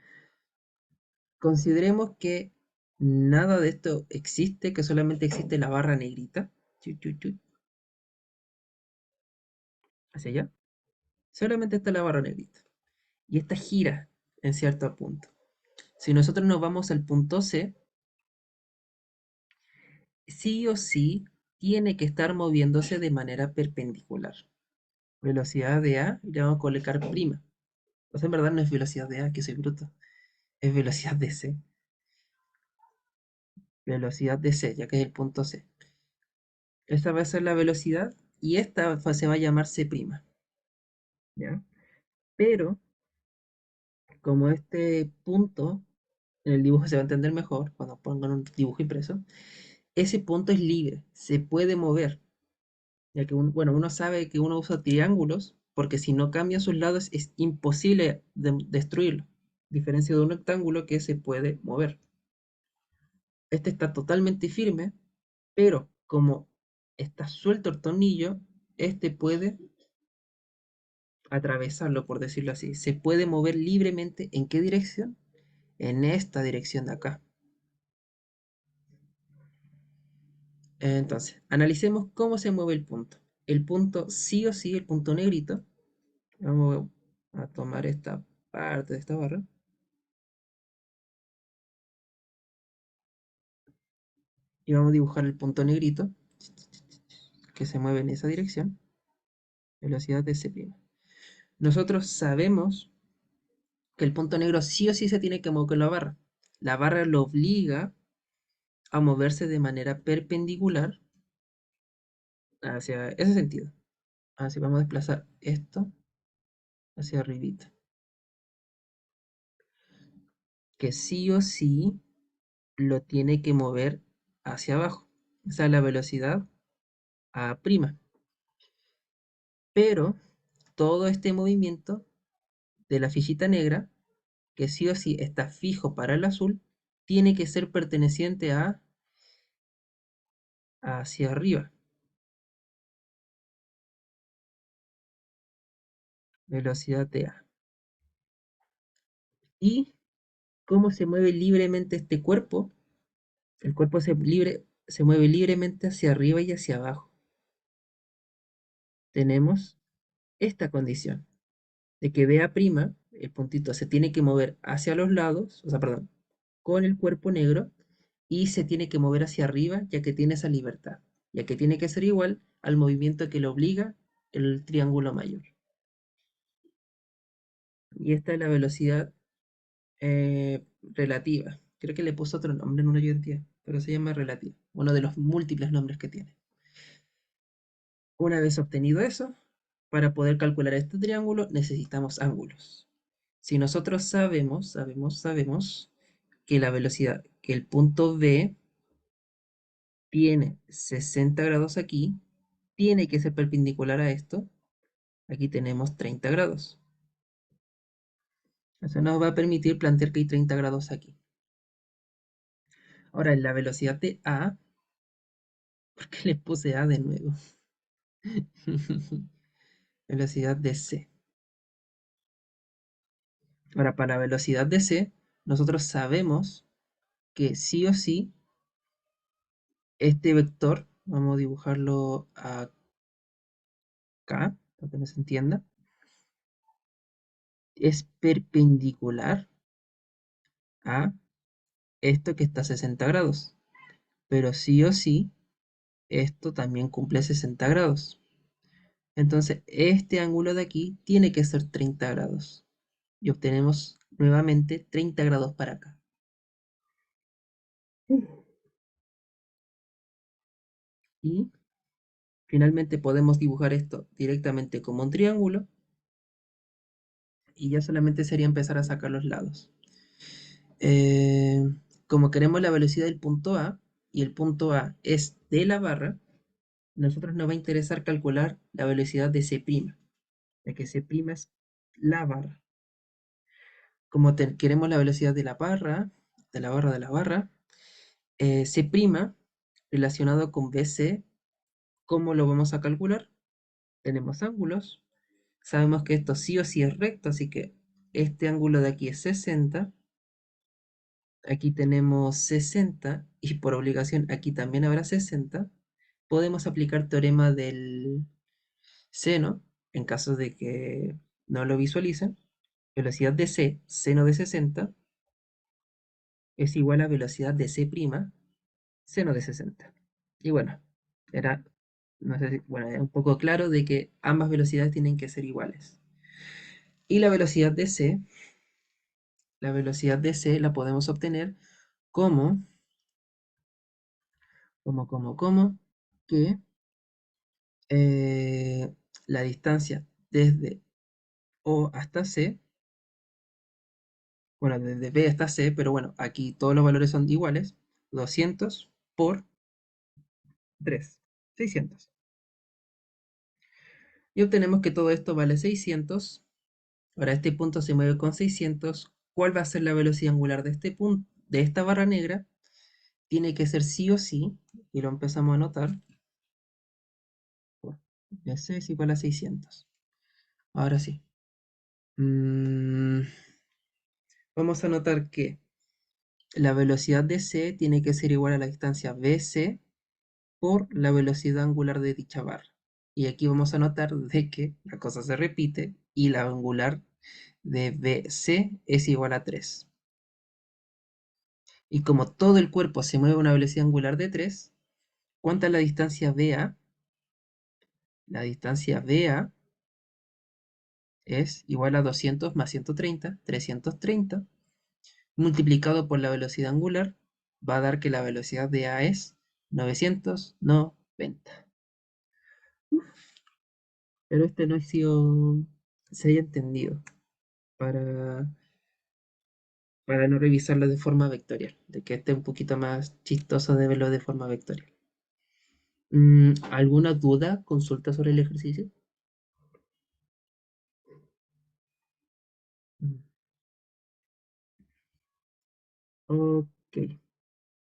consideremos que nada de esto existe, que solamente existe la barra negrita. Chu, chu, chu, hacia allá. Solamente está la barra negrita. Y esta gira en cierto punto. Si nosotros nos vamos al punto C, sí o sí tiene que estar moviéndose de manera perpendicular. Velocidad de A, le vamos a colocar prima. O sea, en verdad no es velocidad de A, que soy bruto. Es velocidad de C. velocidad de C, ya que es el punto C. Esta va a ser la velocidad y esta se va a llamar C', ¿ya? Pero como este punto en el dibujo se va a entender mejor cuando pongan un dibujo impreso, ese punto es libre, se puede mover, ya que bueno, uno sabe que uno usa triángulos porque si no cambia sus lados es imposible destruirlo, a diferencia de un rectángulo que se puede mover. Este está totalmente firme, pero como está suelto el tornillo, este puede atravesarlo, por decirlo así. Se puede mover libremente. ¿En qué dirección? En esta dirección de acá. Entonces, analicemos cómo se mueve el punto. El punto sí o sí, el punto negrito. Vamos a tomar esta parte de esta barra. Y vamos a dibujar el punto negrito que se mueve en esa dirección. Velocidad de C'. Nosotros sabemos que el punto negro sí o sí se tiene que mover con la barra. La barra lo obliga a moverse de manera perpendicular hacia ese sentido. Así vamos a desplazar esto hacia arribita. Que sí o sí lo tiene que mover hacia abajo. Esa es la velocidad a'. Pero todo este movimiento de la fichita negra, que sí o sí está fijo para el azul, tiene que ser perteneciente a hacia arriba. Velocidad de A. ¿Y cómo se mueve libremente este cuerpo? El cuerpo se mueve libremente hacia arriba y hacia abajo. Tenemos esta condición de que BA', el puntito, se tiene que mover hacia los lados, o sea, perdón, con el cuerpo negro, y se tiene que mover hacia arriba, ya que tiene esa libertad, ya que tiene que ser igual al movimiento que lo obliga el triángulo mayor. Y esta es la velocidad relativa. Creo que le puso otro nombre en una ayudantía, pero se llama relativa, uno de los múltiples nombres que tiene. Una vez obtenido eso, para poder calcular este triángulo necesitamos ángulos. Si nosotros sabemos que la velocidad, que el punto B tiene 60 grados aquí, tiene que ser perpendicular a esto. Aquí tenemos 30 grados. Eso nos va a permitir plantear que hay 30 grados aquí. Ahora, en la velocidad de A, ¿por qué le puse A de nuevo? Velocidad de C. Ahora, para la velocidad de C, nosotros sabemos que sí o sí, este vector, vamos a dibujarlo acá, para que nos entienda, es perpendicular a esto que está a 60 grados. Pero sí o sí, esto también cumple 60 grados. Entonces, este ángulo de aquí tiene que ser 30 grados. Y obtenemos nuevamente 30 grados para acá. Y finalmente podemos dibujar esto directamente como un triángulo. Y ya solamente sería empezar a sacar los lados. Eh, como queremos la velocidad del punto A, y el punto A es de la barra, nosotros nos va a interesar calcular la velocidad de C', ya que C' es la barra. Como queremos la velocidad de la barra, de la barra, C' relacionado con BC, ¿cómo lo vamos a calcular? Tenemos ángulos, sabemos que esto sí o sí es recto, así que este ángulo de aquí es 60, aquí tenemos 60, y por obligación aquí también habrá 60, podemos aplicar teorema del seno, en caso de que no lo visualicen. Velocidad de C, seno de 60, es igual a velocidad de C', seno de 60. Y bueno, era, no sé bueno, era un poco claro de que ambas velocidades tienen que ser iguales. Y la velocidad de C la podemos obtener como como, que eh, la distancia desde O hasta C, bueno, desde B hasta C, pero bueno, aquí todos los valores son iguales, 200 por 3, 600. Y obtenemos que todo esto vale 600. Ahora este punto se mueve con 600. ¿Cuál va a ser la velocidad angular de este punto, de esta barra negra? Tiene que ser sí o sí, y lo empezamos a anotar. S es igual a 600. Ahora sí. Mm, vamos a anotar que la velocidad de C tiene que ser igual a la distancia BC por la velocidad angular de dicha barra. Y aquí vamos a notar de que la cosa se repite y la angular de BC es igual a 3. Y como todo el cuerpo se mueve a una velocidad angular de 3, ¿cuánta es la distancia BA? La distancia BA es igual a 200 más 130, 330, multiplicado por la velocidad angular, va a dar que la velocidad de A es 990. Pero este no ha sido, se haya entendido, para, para no revisarlo de forma vectorial, de que esté un poquito más chistoso de verlo de forma vectorial. ¿Alguna duda, consulta sobre el ejercicio? Mm, Ok,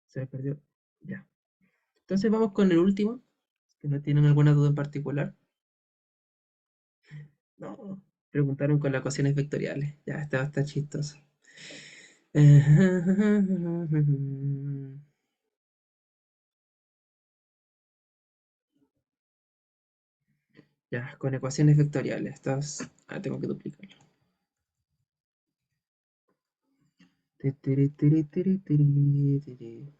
se me perdió. Ya. Entonces vamos con el último, que no tienen alguna duda en particular. No, preguntaron con las ecuaciones vectoriales. Ya, está bastante chistoso. Ya, con ecuaciones vectoriales. Estas. Ah, tengo que duplicarlo. Ti, tiri, tiri, tiri, tiri, tiri.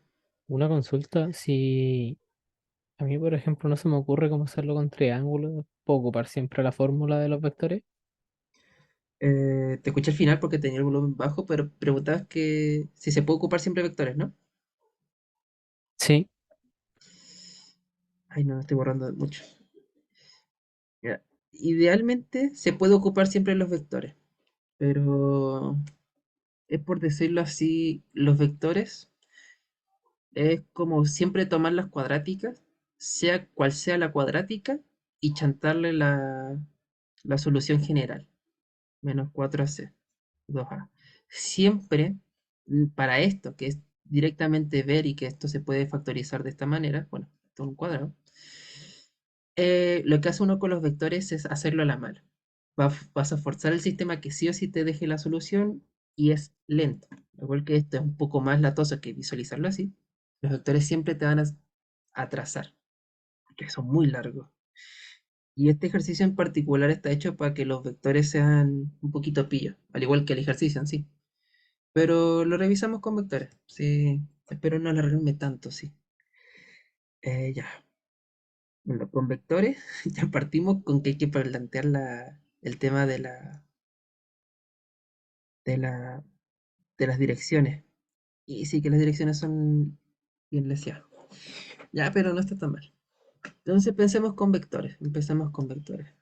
Una consulta, si a mí, por ejemplo, no se me ocurre cómo hacerlo con triángulos, ¿puedo ocupar siempre la fórmula de los vectores? Te escuché al final porque tenía el volumen bajo, pero preguntabas que si se puede ocupar siempre vectores, ¿no? Sí, Ay, no, estoy borrando mucho. Ya. Idealmente se puede ocupar siempre los vectores, pero es por decirlo así, los vectores es como siempre tomar las cuadráticas, sea cual sea la cuadrática, y chantarle la solución general, menos 4ac, 2a. Siempre para esto, que es directamente ver y que esto se puede factorizar de esta manera, bueno, esto es un cuadrado, lo que hace uno con los vectores es hacerlo a la mala. Vas a forzar el sistema que sí o sí te deje la solución y es lento. Igual que esto es un poco más latoso que visualizarlo así. Los vectores siempre te van a atrasar, porque son muy largos. Y este ejercicio en particular está hecho para que los vectores sean un poquito pillos, al igual que el ejercicio en sí. Pero lo revisamos con vectores. Sí, espero no alargarme tanto, sí. Ya. Bueno, con vectores ya partimos con que hay que plantear el tema de la, de las direcciones. Y sí que las direcciones son bien lesias. Ya, pero no está tan mal. Entonces pensemos con vectores. Empezamos con vectores.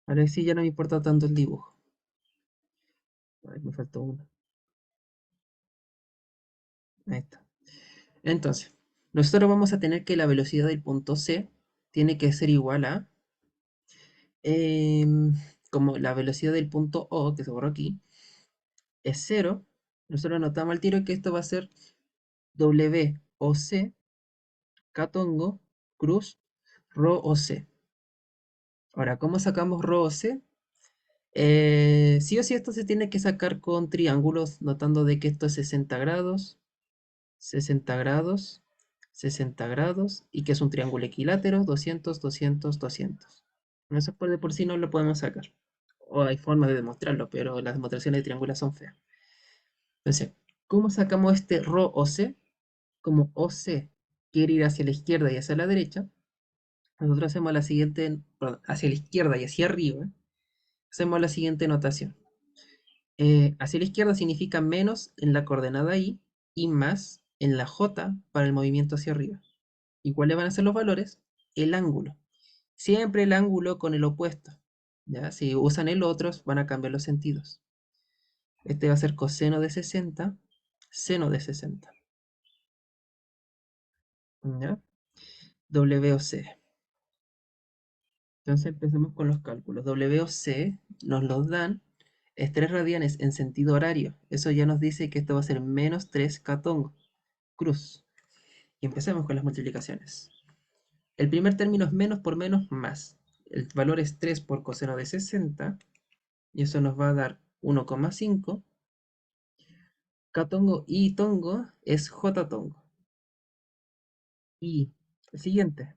Ahora sí ya no me importa tanto el dibujo. Ay, me faltó uno. Ahí está. Entonces, nosotros vamos a tener que la velocidad del punto C tiene que ser igual a, em, como la velocidad del punto O, que se borró aquí, es cero. Nosotros notamos al tiro que esto va a ser W o C, catongo, cruz, rho o C. Ahora, ¿cómo sacamos rho o C? Sí o sí esto se tiene que sacar con triángulos, notando de que esto es 60 grados, 60 grados, 60 grados, y que es un triángulo equilátero, 200, 200, 200. Eso por sí no lo podemos sacar. O hay formas de demostrarlo, pero las demostraciones de triángulos son feas. Entonces, ¿cómo sacamos este rho o C? Como OC quiere ir hacia la izquierda y hacia la derecha, nosotros hacemos la siguiente, perdón, hacia la izquierda y hacia arriba, hacemos la siguiente notación. Hacia la izquierda significa menos en la coordenada y más en la J para el movimiento hacia arriba. ¿Y cuáles van a ser los valores? El ángulo. Siempre el ángulo con el opuesto. ¿Ya? Si usan el otro, van a cambiar los sentidos. Este va a ser coseno de 60, seno de 60. ¿Ya? W o C. Entonces empecemos con los cálculos. W o C nos los dan, es 3 radianes en sentido horario. Eso ya nos dice que esto va a ser menos 3 catongo, cruz. Y empecemos con las multiplicaciones. El primer término es menos por menos más. El valor es 3 por coseno de 60. Y eso nos va a dar 1,5. Catongo y tongo es J tongo. Y el siguiente,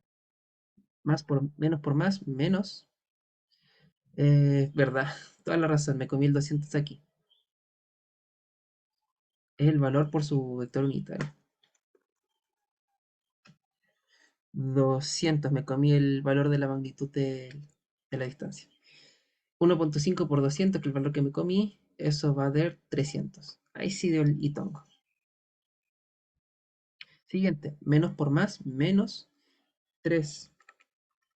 más por más, menos. Verdad, toda la razón, me comí el 200 aquí. Es el valor por su vector unitario. 200, me comí el valor de la magnitud de la distancia. 1,5 por 200, que es el valor que me comí, eso va a dar 300. Ahí sí dio el y tongo. Siguiente, menos por más, menos 3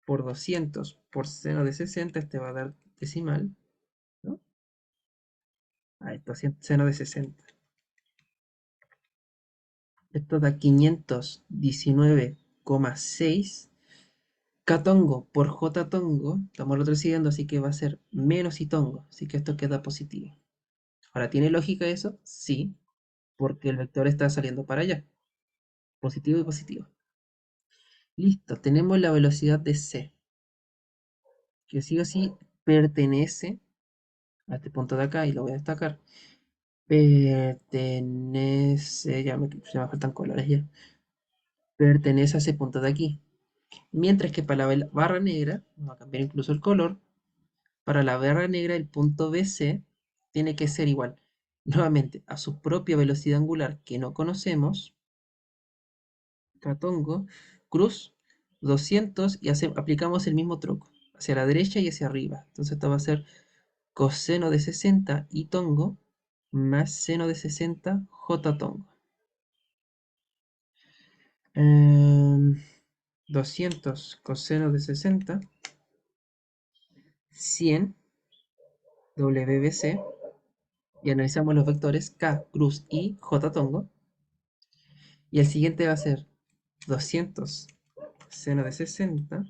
por 200 por seno de 60, este va a dar decimal, ¿no? Ahí, 200, seno de 60. Esto da 519,6. K-tongo por J-tongo, estamos retrocediendo, así que va a ser menos I-tongo, así que esto queda positivo. Ahora, ¿tiene lógica eso? Sí, porque el vector está saliendo para allá. Positivo y positivo. Listo, tenemos la velocidad de C, que sí o sí pertenece a este punto de acá, y lo voy a destacar. Pertenece, se me faltan colores ya. Pertenece a ese punto de aquí. Mientras que para la barra negra, vamos a cambiar incluso el color, para la barra negra el punto BC tiene que ser igual, nuevamente, a su propia velocidad angular que no conocemos, catongo, cruz, 200 y aplicamos el mismo truco, hacia la derecha y hacia arriba. Entonces esto va a ser coseno de 60 y tongo más seno de 60 j tongo. 200 coseno de 60, 100 WBC, y analizamos los vectores K, cruz y J tongo. Y el siguiente va a ser 200 seno de 60,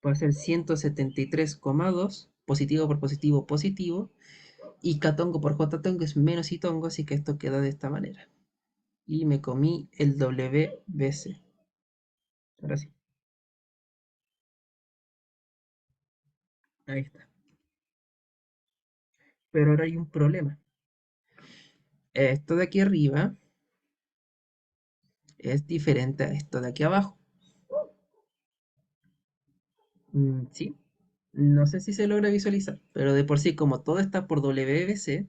va a ser 173,2, positivo por positivo, positivo, y K tongo por J tongo es menos I tongo, así que esto queda de esta manera. Y me comí el WBC. Ahora sí, ahí está. Pero ahora hay un problema. Esto de aquí arriba es diferente a esto de aquí abajo. Sí, no sé si se logra visualizar, pero de por sí, como todo está por WBC,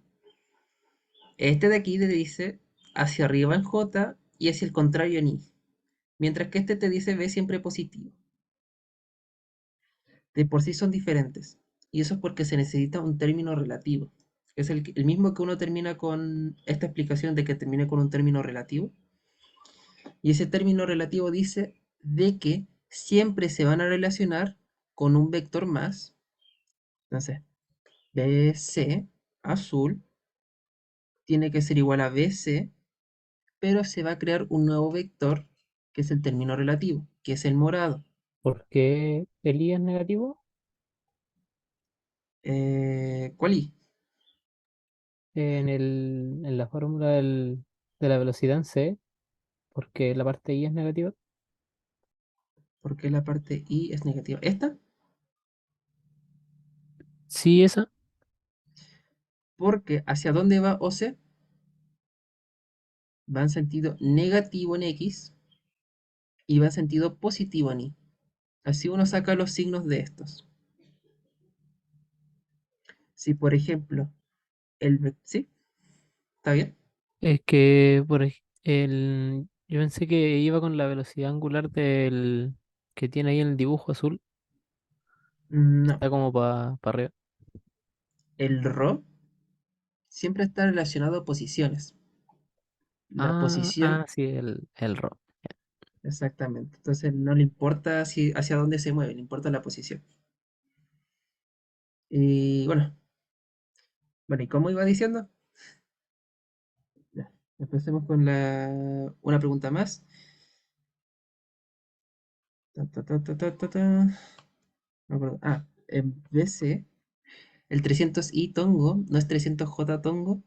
este de aquí te dice hacia arriba en J y hacia el contrario en I. Mientras que este te dice B siempre positivo. De por sí son diferentes. Y eso es porque se necesita un término relativo. Es el mismo que uno termina con esta explicación de que termine con un término relativo. Y ese término relativo dice de que siempre se van a relacionar con un vector más. Entonces, BC azul tiene que ser igual a BC, pero se va a crear un nuevo vector que es el término relativo, que es el morado. ¿Por qué el I es negativo? ¿Cuál I? En la fórmula de la velocidad en C, porque la parte I es negativa. ¿Por qué la parte I es negativa? ¿Esta? Sí, esa. Porque ¿hacia dónde va OC? Va en sentido negativo en X y va en sentido positivo en Y. Así uno saca los signos de estos. Si por ejemplo, ¿sí? ¿Está bien? Es que yo pensé que iba con la velocidad angular que tiene ahí en el dibujo azul, que No. está como para arriba. El ρ siempre está relacionado a posiciones. la posición, Sí, el RO. exactamente. Entonces no le importa hacia dónde se mueve, le importa la posición. Y bueno, ¿y cómo iba diciendo? Ya, empecemos con una pregunta más. Ta, ta, ta, ta, ta, ta, ta. No me acuerdo. En BC, el 300i Tongo, ¿no es 300J Tongo?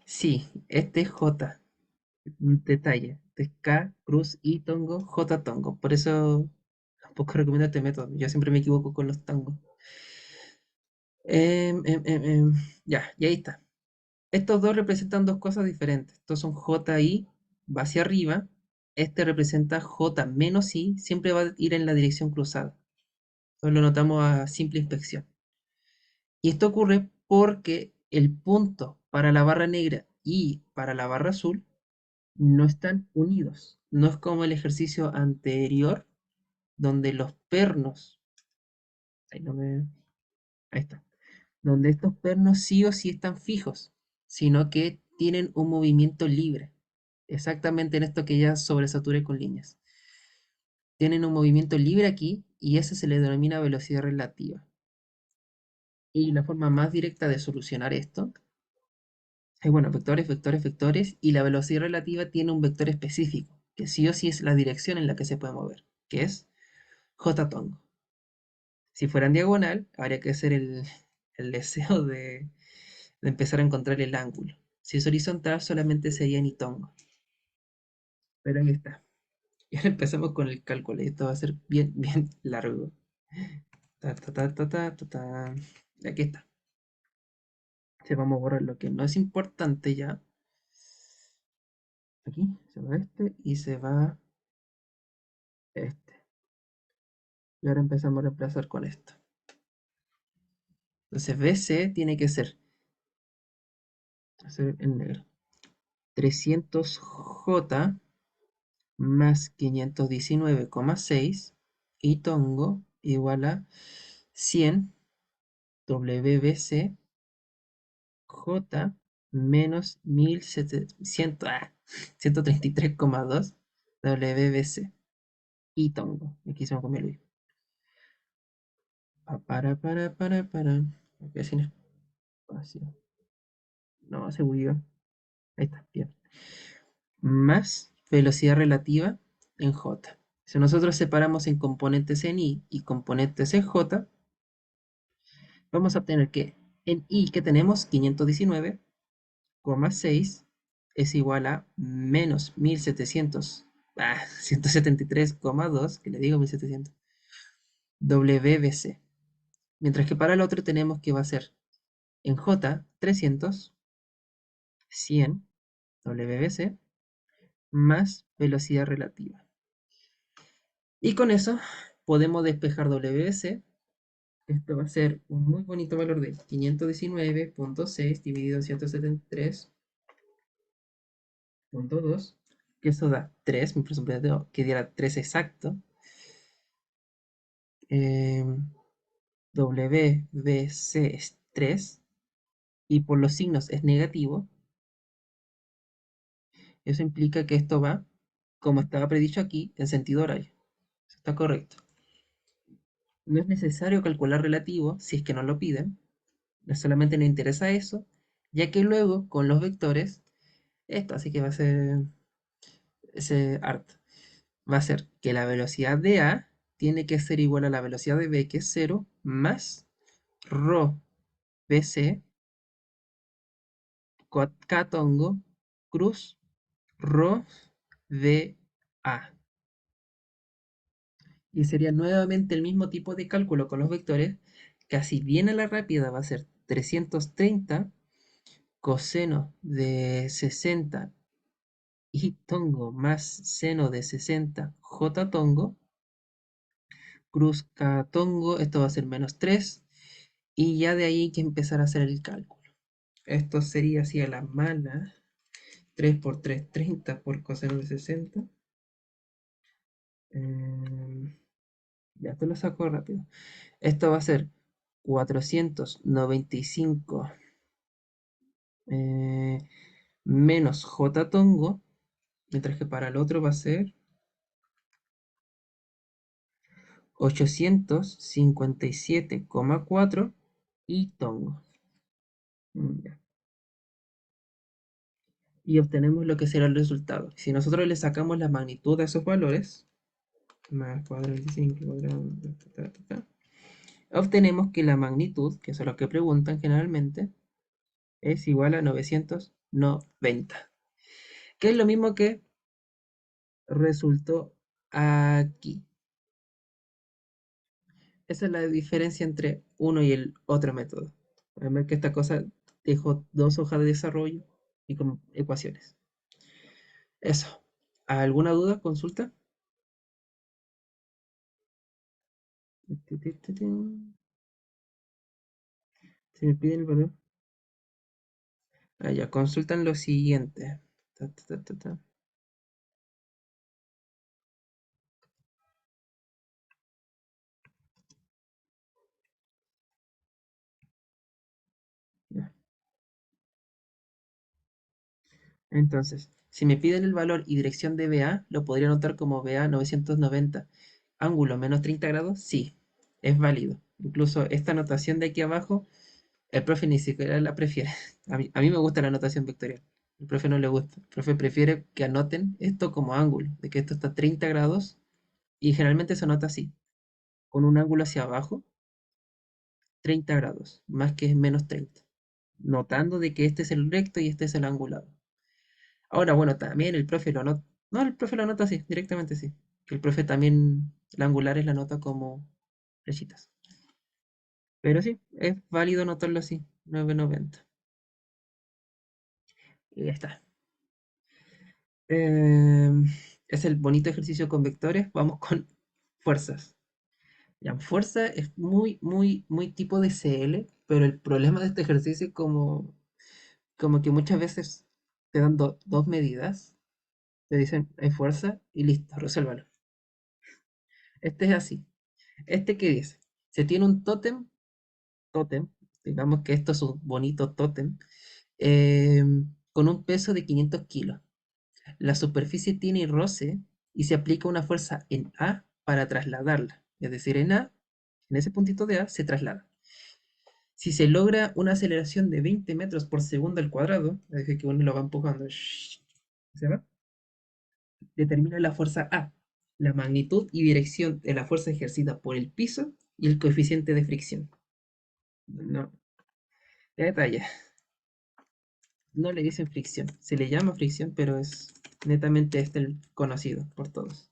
Sí, este es J. Un detalle. Este es K, Cruz, I Tongo, J Tongo. Por eso tampoco recomiendo este método. Yo siempre me equivoco con los tangos. Ya, y ahí está. Estos dos representan dos cosas diferentes. Estos son JI, va hacia arriba. Este representa J menos I, siempre va a ir en la dirección cruzada. Eso lo notamos a simple inspección. Y esto ocurre porque el punto para la barra negra y para la barra azul no están unidos. No es como el ejercicio anterior, donde los pernos, ahí, ahí está, donde estos pernos sí o sí están fijos, sino que tienen un movimiento libre. Exactamente en esto que ya sobresaturé con líneas. Tienen un movimiento libre aquí y eso se le denomina velocidad relativa. Y la forma más directa de solucionar esto es, bueno, vectores, vectores, vectores, y la velocidad relativa tiene un vector específico, que sí o sí es la dirección en la que se puede mover, que es j tongo. Si fuera en diagonal, habría que hacer el deseo de empezar a encontrar el ángulo. Si es horizontal, solamente sería ni tongo. Pero ahí está. Y ahora empezamos con el cálculo, y esto va a ser bien, bien largo. Ta, ta, ta, ta, ta, ta, ta. Y aquí está. Se vamos a borrar lo que no es importante ya. Aquí se va este y se va este. Y ahora empezamos a reemplazar con esto. Entonces BC tiene que ser, hacer en negro, 300J más 519,6 y tongo igual a 100 WBC J menos 1700, 133,2 WBC y tongo. Aquí se me comió el para. Ok, sin espacio. No, se bugueó. Ahí está, bien. Más velocidad relativa en J. Si nosotros separamos en componentes en I y componentes en J, vamos a obtener que en I que tenemos 519,6 es igual a menos 1700, 173,2, que le digo 1700, WBC. Mientras que para el otro tenemos que va a ser en J 300, 100 WBC más velocidad relativa. Y con eso podemos despejar WBC. Esto va a ser un muy bonito valor de 519,6 dividido en 173,2, que eso da 3, mi presupuesto que diera 3 exacto. Eh, WBC es 3 y por los signos es negativo. Eso implica que esto va, como estaba predicho aquí, en sentido horario. Eso está correcto. No es necesario calcular relativo si es que no lo piden. No solamente nos interesa eso, ya que luego con los vectores, esto, así que va a ser ese art, va a ser que la velocidad de A tiene que ser igual a la velocidad de B, que es 0, más rho BC, catongo, cruz, rho VA. Y sería nuevamente el mismo tipo de cálculo con los vectores, casi bien a la rápida va a ser 330 coseno de 60 y tongo más seno de 60 j tongo, cruz k tongo, esto va a ser menos 3, y ya de ahí hay que empezar a hacer el cálculo. Esto sería así a la mala, 3 por 3 30 por coseno de 60. Ya te lo saco rápido. Esto va a ser 495 menos J tongo, mientras que para el otro va a ser 857,4 y tongo. Ya. Y obtenemos lo que será el resultado. Si nosotros le sacamos la magnitud a esos valores, más cuadrado 25, cuadrado, obtenemos que la magnitud, que eso es lo que preguntan generalmente, es igual a 990, que es lo mismo que resultó aquí. Esa es la diferencia entre uno y el otro método. Pueden ver que esta cosa dejó dos hojas de desarrollo y con ecuaciones. Eso. ¿Alguna duda? ¿Consulta? Si me piden el valor. Ah, ya, consultan lo siguiente. Ta, ta, ta, ta, ta. Ya. Entonces, si me piden el valor y dirección de BA, lo podría anotar como BA 990. Ángulo menos 30 grados, sí, es válido. Incluso esta anotación de aquí abajo, el profe ni siquiera la prefiere. A mí me gusta la anotación vectorial. El profe no le gusta. El profe prefiere que anoten esto como ángulo, de que esto está a 30 grados y generalmente se anota así, con un ángulo hacia abajo, 30 grados, más que menos 30, notando de que este es el recto y este es el angulado. Ahora, bueno, también el profe lo anota. No, el profe lo anota así, directamente así. Que el profe también, la angular es la nota como flechitas. Pero sí, es válido anotarlo así, 990. Y ya está. Em, es el bonito ejercicio con vectores. Vamos con fuerzas. Ya, fuerza es muy, muy, muy tipo de CL, pero el problema de este ejercicio es como que muchas veces te dan dos medidas, te dicen hay fuerza y listo, resuélvalo. Este es así. ¿Este qué dice? Se tiene un tótem, digamos que esto es un bonito tótem, eh, con un peso de 500 kilos. La superficie tiene roce y se aplica una fuerza en A para trasladarla. Es decir, en ese puntito de A, se traslada. Si se logra una aceleración de 20 metros por segundo al cuadrado, es decir, que uno lo va empujando, ¿se va? Determina la fuerza A, la magnitud y dirección de la fuerza ejercida por el piso y el coeficiente de fricción. No, detalle. No le dicen fricción, se le llama fricción, pero es netamente este el conocido por todos.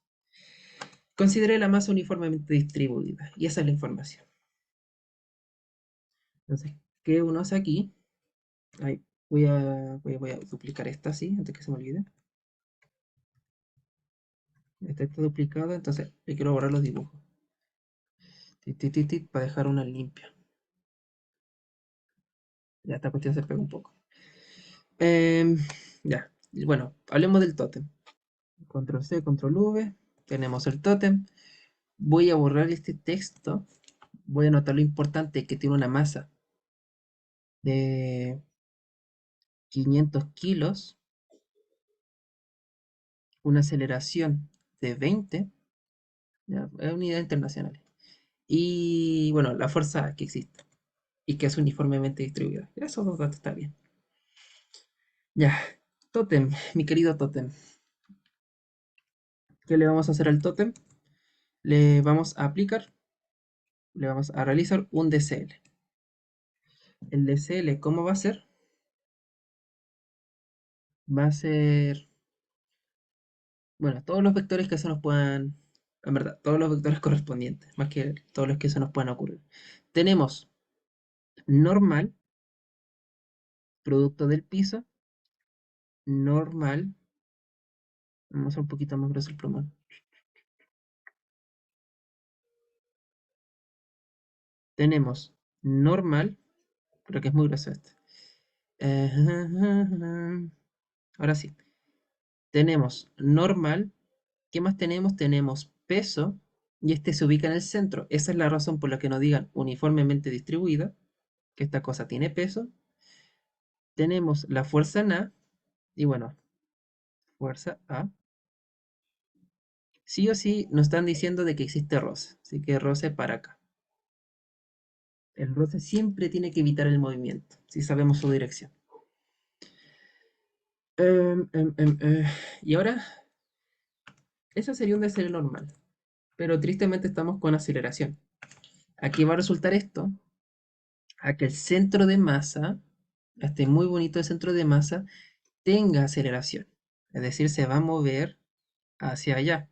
Considere la masa uniformemente distribuida, y esa es la información. Entonces, ¿qué uno hace aquí? Ahí, voy a duplicar esta así, antes que se me olvide. Esta está duplicada, entonces le quiero borrar los dibujos. Para dejar una limpia. Ya esta cuestión se pega un poco. Em, ya, bueno, hablemos del tótem. Control C, control V. Tenemos el tótem. Voy a borrar este texto. Voy a anotar lo importante que tiene una masa de 500 kilos, una aceleración de 20, ya, es unidad internacional. Y bueno, la fuerza que existe y que es uniformemente distribuida. Esos dos datos está bien. Ya, tótem, mi querido tótem. ¿Qué le vamos a hacer al tótem? Le vamos a aplicar, le vamos a realizar un DCL. El DCL, ¿cómo va a ser? Va a ser, bueno, todos los vectores que se nos puedan, en verdad, todos los vectores correspondientes, más que todos los que se nos puedan ocurrir. Tenemos normal, producto del piso, normal, vamos a hacer un poquito más grueso el plumón. Tenemos normal, creo que es muy grueso este. Eh, Ahora sí, tenemos normal. ¿Qué más tenemos? Tenemos peso y este se ubica en el centro. Esa es la razón por la que nos digan uniformemente distribuida, que esta cosa tiene peso. Tenemos la fuerza en A Y bueno, fuerza A. Sí o sí nos están diciendo de que existe roce, así que roce para acá. El roce siempre tiene que evitar el movimiento, si sabemos su dirección. Y ahora, eso sería un deseo normal, pero tristemente estamos con aceleración. Aquí va a resultar esto, a que el centro de masa, este muy bonito centro de masa, tenga aceleración. Es decir, se va a mover hacia allá,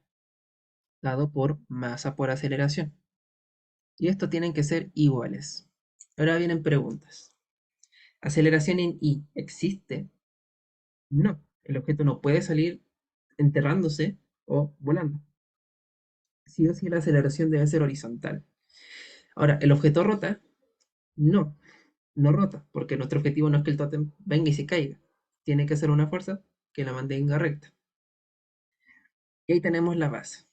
dado por masa por aceleración. Y esto tienen que ser iguales. Ahora vienen preguntas. ¿Aceleración en I existe? No. El objeto no puede salir enterrándose o volando. Sí o sí la aceleración debe ser horizontal. Ahora, ¿el objeto rota? No, no rota, porque nuestro objetivo no es que el tótem venga y se caiga. Tiene que ser una fuerza que la mantenga recta. Y ahí tenemos la base,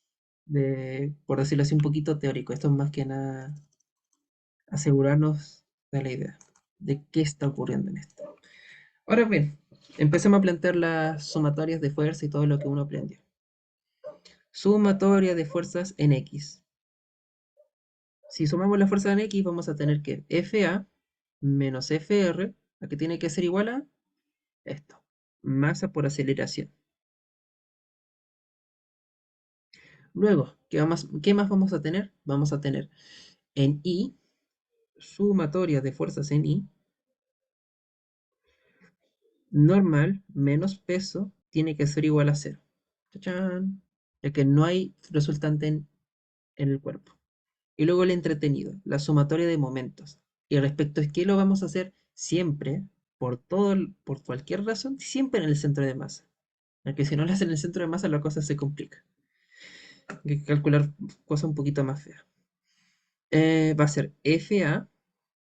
por decirlo así, un poquito teórico. Esto es más que nada asegurarnos de la idea, de qué está ocurriendo en esto. Ahora bien, empecemos a plantear las sumatorias de fuerza y todo lo que uno aprendió. Sumatoria de fuerzas en X. Si sumamos la fuerza en X, vamos a tener que FA menos FR, la que tiene que ser igual a esto, masa por aceleración. Luego, ¿qué más vamos a tener? Vamos a tener en I, sumatoria de fuerzas en I, normal menos peso tiene que ser igual a cero. ¡Chachán! Ya que no hay resultante en el cuerpo. Y luego el entretenido, la sumatoria de momentos. Y respecto a qué lo vamos a hacer siempre, por cualquier razón, siempre en el centro de masa. Porque si no lo hacen en el centro de masa, la cosa se complica. Hay que calcular cosas un poquito más feas. Va a ser FA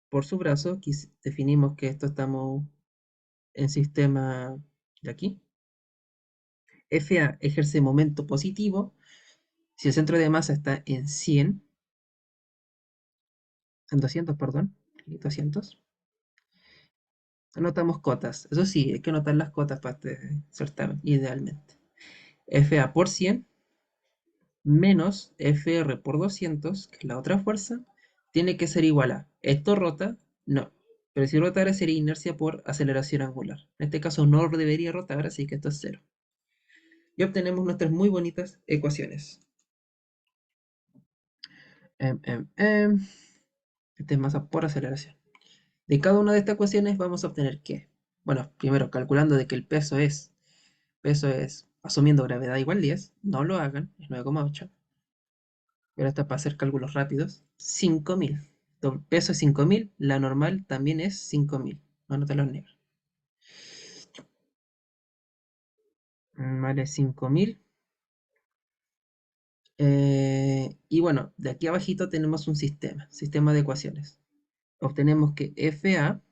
por su brazo. Aquí definimos que esto estamos en sistema de aquí. FA ejerce momento positivo. Si el centro de masa está en 100, en 200, perdón, 200, anotamos cotas. Eso sí, hay que anotar las cotas para este certamen, idealmente. FA por 100 menos FR por 200, que es la otra fuerza, tiene que ser igual a, ¿esto rota? No. Pero si rotara sería inercia por aceleración angular. En este caso no debería rotar, así que esto es cero. Y obtenemos nuestras muy bonitas ecuaciones. Em, em, em. Este es masa por aceleración. De cada una de estas ecuaciones vamos a obtener qué. Bueno, primero calculando de que el peso es, asumiendo gravedad igual 10, no lo hagan, es 9,8. Pero esto para hacer cálculos rápidos, 5000. Peso es 5000, la normal también es 5000. No te los niego. Vale, 5000. Y bueno, de aquí abajito tenemos un sistema de ecuaciones. Obtenemos que FA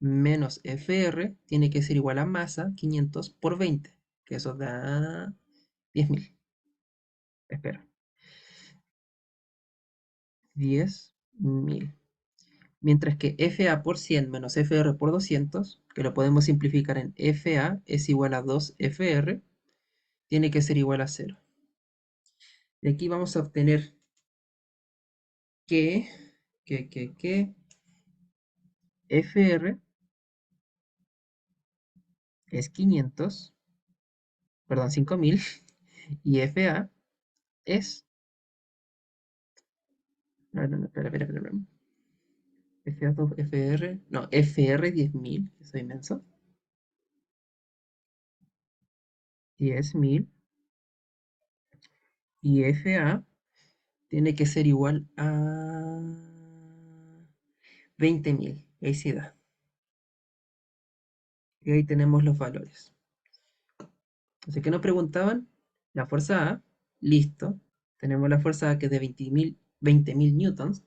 menos FR tiene que ser igual a masa 500 por 20, que eso da 10.000. Espera, 10.000. Mientras que FA por 100 menos FR por 200, que lo podemos simplificar en FA es igual a 2FR, tiene que ser igual a cero. De aquí vamos a obtener que, que FR es 500, perdón, 5000, y FA es... No, no, no, espera. FA 2 FR, no, FR 10.000, que soy inmenso. 10.000 y FA tiene que ser igual a 20.000. Ahí sí da. Y ahí tenemos los valores. Así que nos preguntaban la fuerza A, listo. Tenemos la fuerza A que es de 20.000 newtons.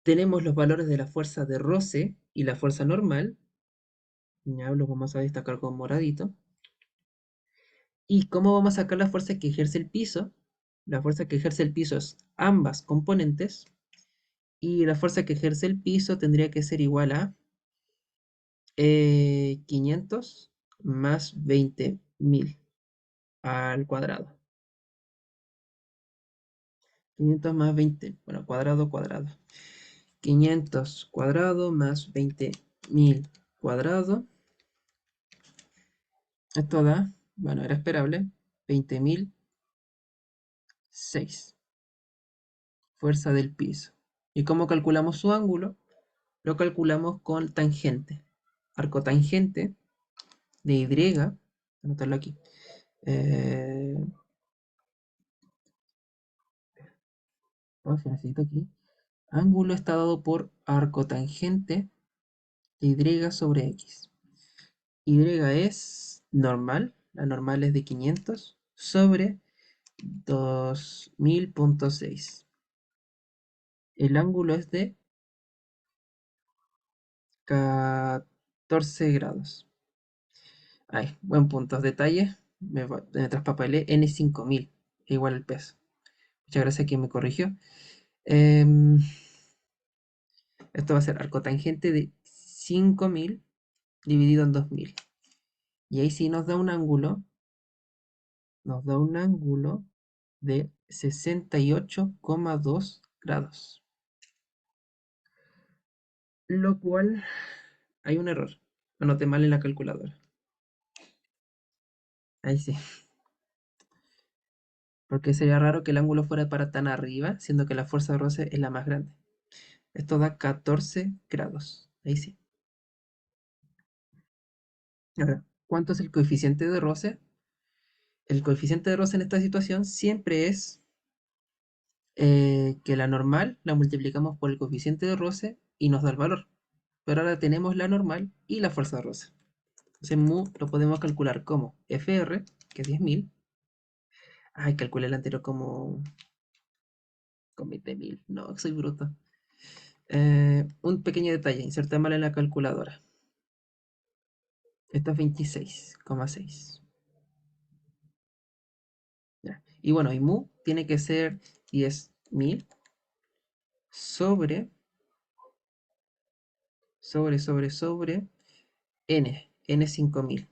Tenemos los valores de la fuerza de roce y la fuerza normal. Ya los vamos a destacar con moradito. ¿Y cómo vamos a sacar la fuerza que ejerce el piso? La fuerza que ejerce el piso es ambas componentes. Y la fuerza que ejerce el piso tendría que ser igual a 500 más 20.000 al cuadrado. 500 más 20, bueno, cuadrado, cuadrado. 500 cuadrado más 20.000 cuadrado. Esto da, bueno, era esperable, 20.006. Fuerza del piso. ¿Y cómo calculamos su ángulo? Lo calculamos con tangente. Arco tangente de Y, anotarlo aquí. Eh, si necesito aquí. Ángulo está dado por arco tangente de Y sobre X. Y es normal, la normal es de 500 sobre 2000.6. El ángulo es de 14 grados. Ay, buen punto. Detalles. Me traspapelé N5000. Igual el peso. Muchas gracias a quien me corrigió. Em, Esto va a ser arco tangente de 5000 dividido en 2000. Y ahí sí nos da un ángulo de 68,2 grados. Lo cual hay un error. Lo anoté mal en la calculadora. Ahí sí. Porque sería raro que el ángulo fuera para tan arriba, siendo que la fuerza de roce es la más grande. Esto da 14 grados. Ahí sí. Ahora, ¿cuánto es el coeficiente de roce? El coeficiente de roce en esta situación siempre es que la normal la multiplicamos por el coeficiente de roce y nos da el valor. Pero ahora tenemos la normal y la fuerza de roce. Entonces mu lo podemos calcular como FR, que es 10.000. Ay, calculé el anterior como con 20.000. No, soy bruto. Un pequeño detalle, inserté mal en la calculadora. Esto es 26,6. Ya. Y bueno, y mu tiene que ser 10.000 sobre, sobre n 5000.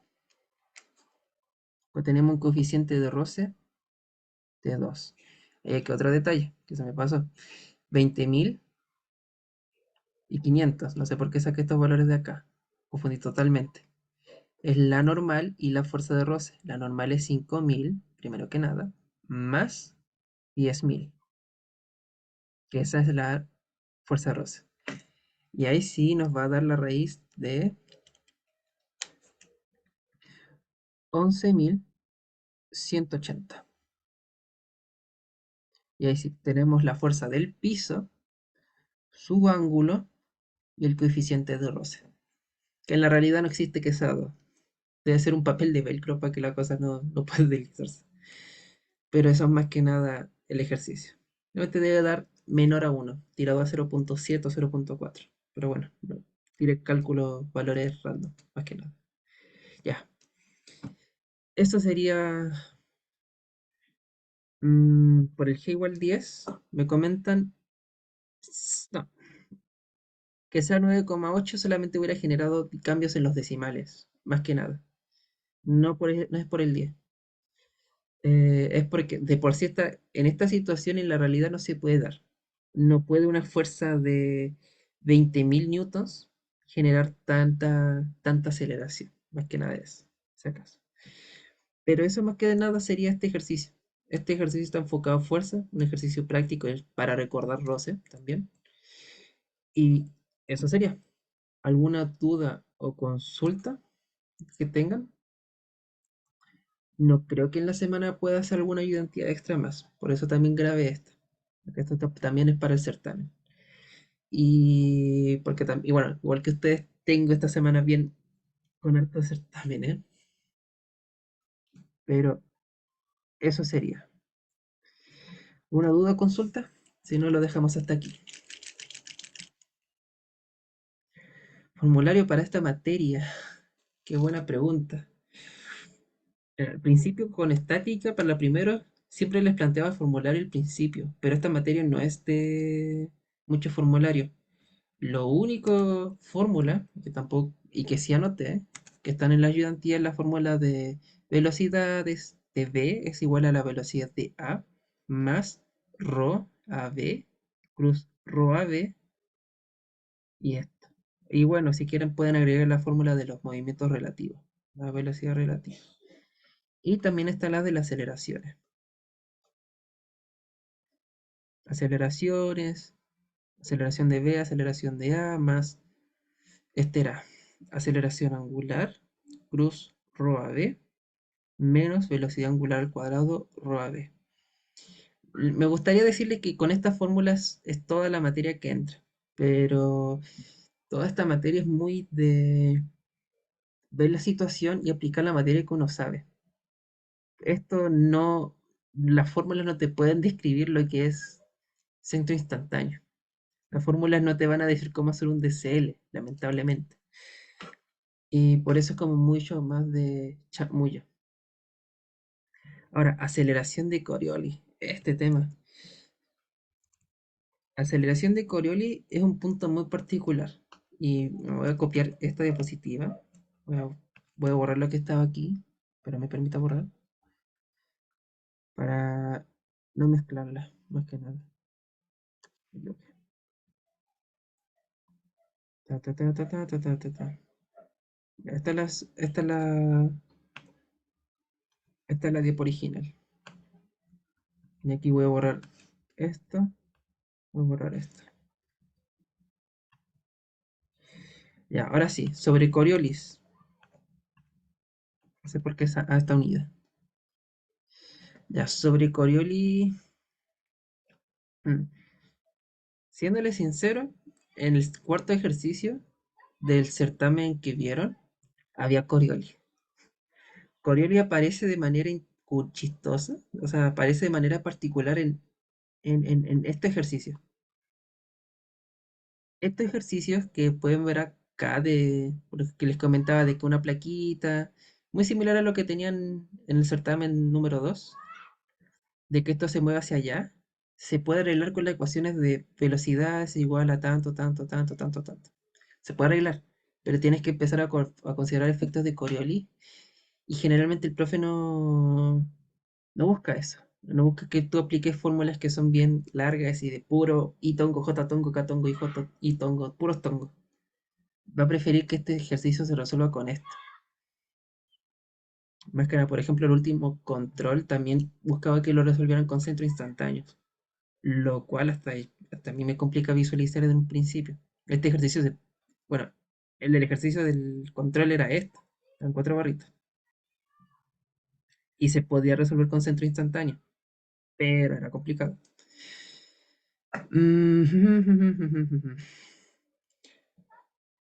Pues tenemos un coeficiente de roce de 2. Hay que otro detalle que se me pasó. 20.000 y 500. No sé por qué saqué estos valores de acá. Confundí totalmente. Es la normal y la fuerza de roce. La normal es 5000, primero que nada, más 10.000, que esa es la fuerza de roce. Y ahí sí nos va a dar la raíz de 11.180. Y ahí sí tenemos la fuerza del piso, su ángulo y el coeficiente de roce. Que en la realidad no existe quesado. Debe ser un papel de velcro para que la cosa no pueda deslizarse. Pero eso es más que nada el ejercicio. No te debe dar menor a 1, tirado a 0.7 o 0.4. Pero bueno, no, tire cálculo valores random, más que nada. Ya. Eso sería por el G igual 10. Me comentan. No, que sea 9,8 solamente hubiera generado cambios en los decimales, más que nada. No es por el 10. Es porque de por sí en esta situación en la realidad no se puede dar. No puede una fuerza de 20.000 newtons generar tanta aceleración. Más que nada eso, si acaso. Pero eso más que de nada sería este ejercicio. Este ejercicio está enfocado a fuerza, un ejercicio práctico es para recordar roce también. Y eso sería. ¿Alguna duda o consulta que tengan? No creo que en la semana pueda hacer alguna ayudantía extra más. Por eso también grabé esto. Porque esto también es para el certamen. Y porque también, bueno, igual que ustedes, tengo esta semana bien con hartos certámenes. Pero eso sería. ¿Una duda o consulta? Si no, lo dejamos hasta aquí. Formulario para esta materia. Qué buena pregunta. Al principio con estática, para la primera, siempre les planteaba el formulario al principio, pero esta materia no es de mucho formulario. Lo único fórmula, que tampoco, y que sí anoté, que están en la ayudantía en la fórmula de velocidades de v es igual a la velocidad de a más rho a v cruz rho a v y esto. Y bueno, si quieren pueden agregar la fórmula de los movimientos relativos, la velocidad relativa. Y también está la de las aceleraciones. Aceleraciones, aceleración de v, aceleración de a, más, este era aceleración angular, cruz rho a v, menos velocidad angular al cuadrado rho a v. Me gustaría decirle que con estas fórmulas es toda la materia que entra, pero toda esta materia es muy de ver la situación y aplicar la materia que uno sabe. Esto no, las fórmulas no te pueden describir lo que es centro instantáneo. Las fórmulas no te van a decir cómo hacer un DCL, lamentablemente. Y por eso es como mucho más de chamullo. Ahora, aceleración de Coriolis. Este tema. Aceleración de Coriolis es un punto muy particular. Y me voy a copiar esta diapositiva. Voy a, voy a borrar lo que estaba aquí, pero me permita borrar, para no mezclarla, más que nada. Ta, ta, ta, ta, ta, ta, ta, ta, ta. Esta es la diapo original. Y aquí voy a borrar esto. Voy a borrar esto. Ya, ahora sí, sobre Coriolis. No sé por qué está unida. Ya, sobre Coriolis. mm, Siéndole sincero, en el cuarto ejercicio del certamen que vieron, había Coriolis. Coriolis aparece de manera chistosa, o sea, aparece de manera particular en este ejercicio. Estos ejercicios que pueden ver acá, por lo que les comentaba de que una plaquita, muy similar a lo que tenían en el certamen número 2, de que esto se mueve hacia allá, se puede arreglar con las ecuaciones de velocidad es igual a tanto, tanto, tanto, tanto, tanto. Se puede arreglar, pero tienes que empezar a considerar efectos de Coriolis y generalmente el profe no busca eso. No busca que tú apliques fórmulas que son bien largas y de puro I tongo, J tongo, K tongo, I tongo, puros tongos. Va a preferir que este ejercicio se resuelva con esto. Más que nada, por ejemplo, el último control también buscaba que lo resolvieran con centros instantáneos, lo cual hasta a mí me complica visualizar desde un principio. Este ejercicio, bueno, el del ejercicio del control era esto, eran cuatro barritas, y se podía resolver con centro instantáneo, pero era complicado.